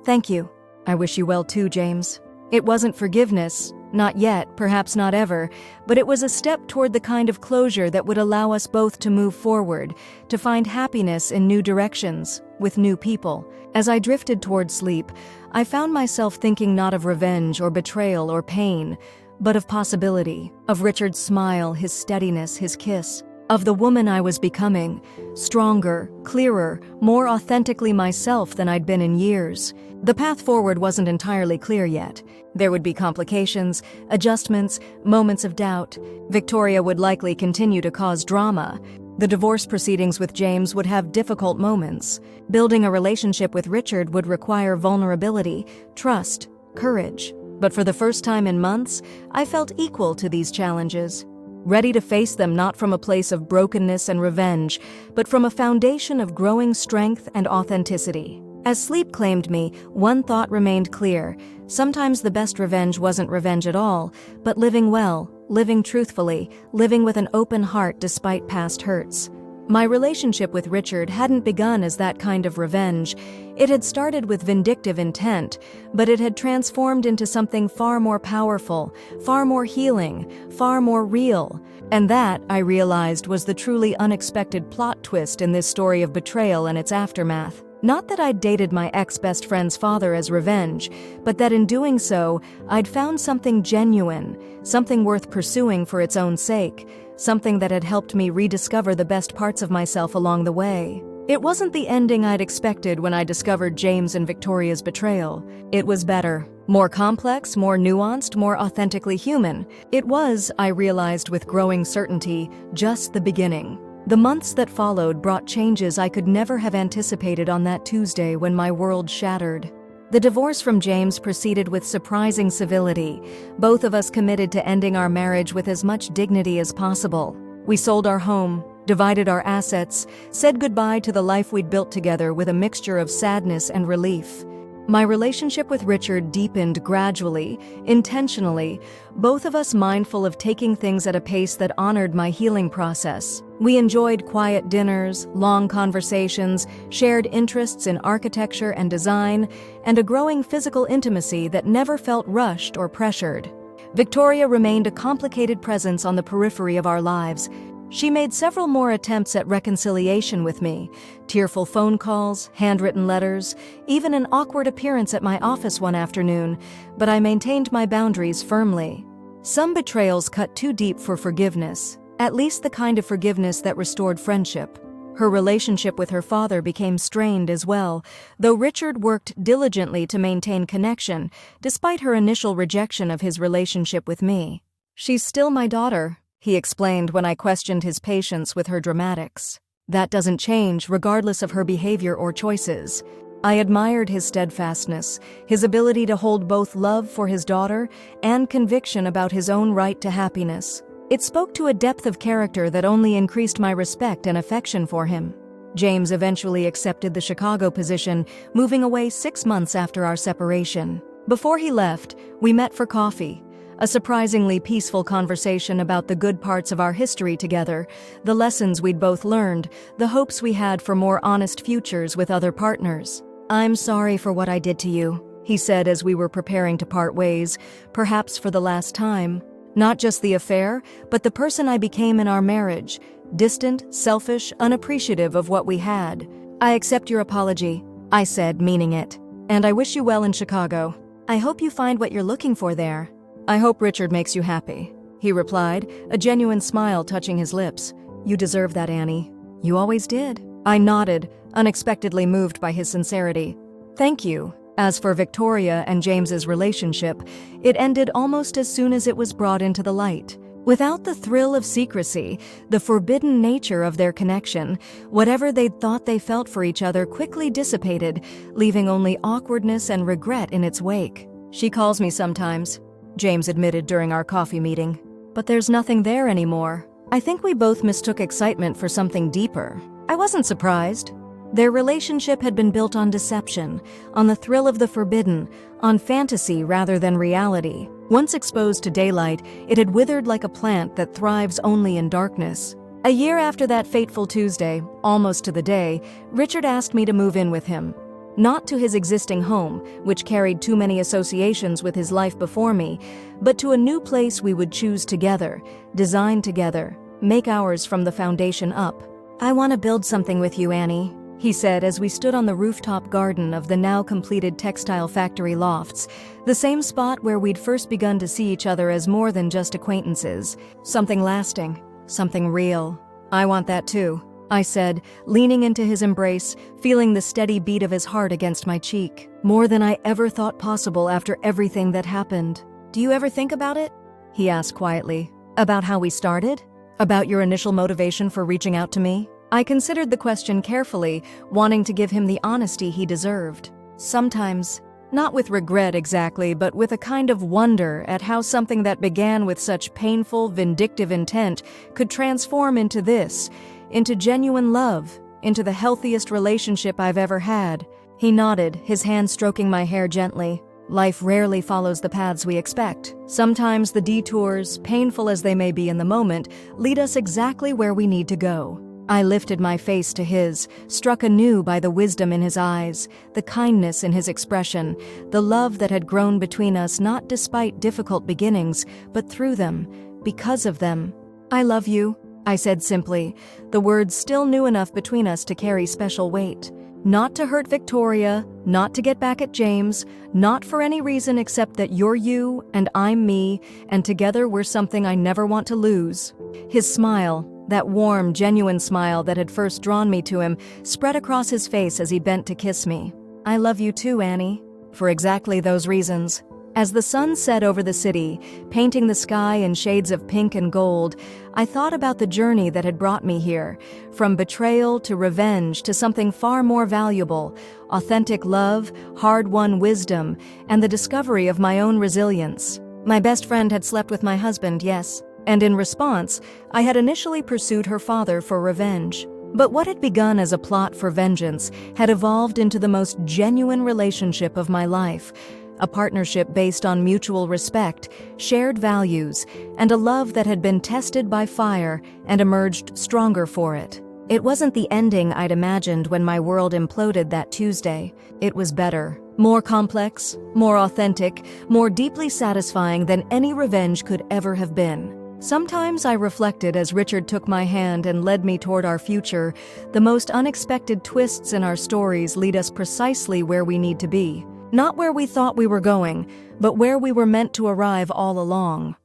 "Thank you. I wish you well too, James." It wasn't forgiveness, not yet, perhaps not ever, but it was a step toward the kind of closure that would allow us both to move forward, to find happiness in new directions, with new people. As I drifted toward sleep, I found myself thinking not of revenge or betrayal or pain, but of possibility, of Richard's smile, his steadiness, his kiss, of the woman I was becoming, stronger, clearer, more authentically myself than I'd been in years. The path forward wasn't entirely clear yet. There would be complications, adjustments, moments of doubt. Victoria would likely continue to cause drama. The divorce proceedings with James would have difficult moments. Building a relationship with Richard would require vulnerability, trust, courage. But for the first time in months, I felt equal to these challenges, ready to face them not from a place of brokenness and revenge, but from a foundation of growing strength and authenticity. As sleep claimed me, one thought remained clear. Sometimes the best revenge wasn't revenge at all, but living well, living truthfully, living with an open heart despite past hurts. My relationship with Richard hadn't begun as that kind of revenge. It had started with vindictive intent, but it had transformed into something far more powerful, far more healing, far more real. And that, I realized, was the truly unexpected plot twist in this story of betrayal and its aftermath. Not that I'd dated my ex-best friend's father as revenge, but that in doing so, I'd found something genuine, something worth pursuing for its own sake, something that had helped me rediscover the best parts of myself along the way. It wasn't the ending I'd expected when I discovered James and Victoria's betrayal. It was better. More complex, more nuanced, more authentically human. It was, I realized with growing certainty, just the beginning. The months that followed brought changes I could never have anticipated on that Tuesday when my world shattered. The divorce from James proceeded with surprising civility, both of us committed to ending our marriage with as much dignity as possible. We sold our home, divided our assets, said goodbye to the life we'd built together with a mixture of sadness and relief. My relationship with Richard deepened gradually, intentionally, both of us mindful of taking things at a pace that honored my healing process. We enjoyed quiet dinners, long conversations, shared interests in architecture and design, and a growing physical intimacy that never felt rushed or pressured. Victoria remained a complicated presence on the periphery of our lives. She made several more attempts at reconciliation with me, tearful phone calls, handwritten letters, even an awkward appearance at my office one afternoon, but I maintained my boundaries firmly. Some betrayals cut too deep for forgiveness, at least the kind of forgiveness that restored friendship. Her relationship with her father became strained as well, though Richard worked diligently to maintain connection, despite her initial rejection of his relationship with me. "She's still my daughter," he explained when I questioned his patience with her dramatics. "That doesn't change, regardless of her behavior or choices." I admired his steadfastness, his ability to hold both love for his daughter and conviction about his own right to happiness. It spoke to a depth of character that only increased my respect and affection for him. James eventually accepted the Chicago position, moving away 6 months after our separation. Before he left, we met for coffee. A surprisingly peaceful conversation about the good parts of our history together, the lessons we'd both learned, the hopes we had for more honest futures with other partners. "I'm sorry for what I did to you," he said as we were preparing to part ways, perhaps for the last time. Not just the affair, but the person I became in our marriage, distant, selfish, unappreciative of what we had. "I accept your apology," I said, meaning it. "And I wish you well in Chicago. I hope you find what you're looking for there. I hope Richard makes you happy." he replied, a genuine smile touching his lips. You deserve that, Annie. You always did. I nodded, unexpectedly moved by his sincerity. Thank you. As for Victoria and James's relationship, it ended almost as soon as it was brought into the light. Without the thrill of secrecy, the forbidden nature of their connection, whatever they'd thought they felt for each other quickly dissipated, leaving only awkwardness and regret in its wake. She calls me sometimes, James admitted during our coffee meeting. But there's nothing there anymore. I think we both mistook excitement for something deeper. I wasn't surprised. Their relationship had been built on deception, on the thrill of the forbidden, on fantasy rather than reality. Once exposed to daylight, it had withered like a plant that thrives only in darkness. A year after that fateful Tuesday, almost to the day, Richard asked me to move in with him. Not to his existing home, which carried too many associations with his life before me, but to a new place we would choose together, design together, make ours from the foundation up. I want to build something with you, Annie, he said as we stood on the rooftop garden of the now-completed textile factory lofts, the same spot where we'd first begun to see each other as more than just acquaintances. Something lasting, something real. I want that too, I said, leaning into his embrace, feeling the steady beat of his heart against my cheek. More than I ever thought possible after everything that happened. Do you ever think about it? He asked quietly. About how we started? About your initial motivation for reaching out to me? I considered the question carefully, wanting to give him the honesty he deserved. Sometimes, not with regret exactly, but with a kind of wonder at how something that began with such painful, vindictive intent could transform into this, into genuine love, into the healthiest relationship I've ever had. He nodded, his hand stroking my hair gently. Life rarely follows the paths we expect. Sometimes the detours, painful as they may be in the moment, lead us exactly where we need to go. I lifted my face to his, struck anew by the wisdom in his eyes, the kindness in his expression, the love that had grown between us not despite difficult beginnings, but through them, because of them. I love you, I said simply, the words still new enough between us to carry special weight. Not to hurt Victoria, not to get back at James, not for any reason except that you're you and I'm me, and together we're something I never want to lose. His smile, that warm, genuine smile that had first drawn me to him, spread across his face as he bent to kiss me. I love you too, Annie, for exactly those reasons. As the sun set over the city, painting the sky in shades of pink and gold, I thought about the journey that had brought me here, from betrayal to revenge to something far more valuable, authentic love, hard-won wisdom, and the discovery of my own resilience. My best friend had slept with my husband, yes, and in response, I had initially pursued her father for revenge. But what had begun as a plot for vengeance had evolved into the most genuine relationship of my life, a partnership based on mutual respect, shared values, and a love that had been tested by fire and emerged stronger for it. It wasn't the ending I'd imagined when my world imploded that Tuesday. It was better, more complex, more authentic, more deeply satisfying than any revenge could ever have been. Sometimes I reflected as Richard took my hand and led me toward our future. The most unexpected twists in our stories lead us precisely where we need to be. Not where we thought we were going, but where we were meant to arrive all along.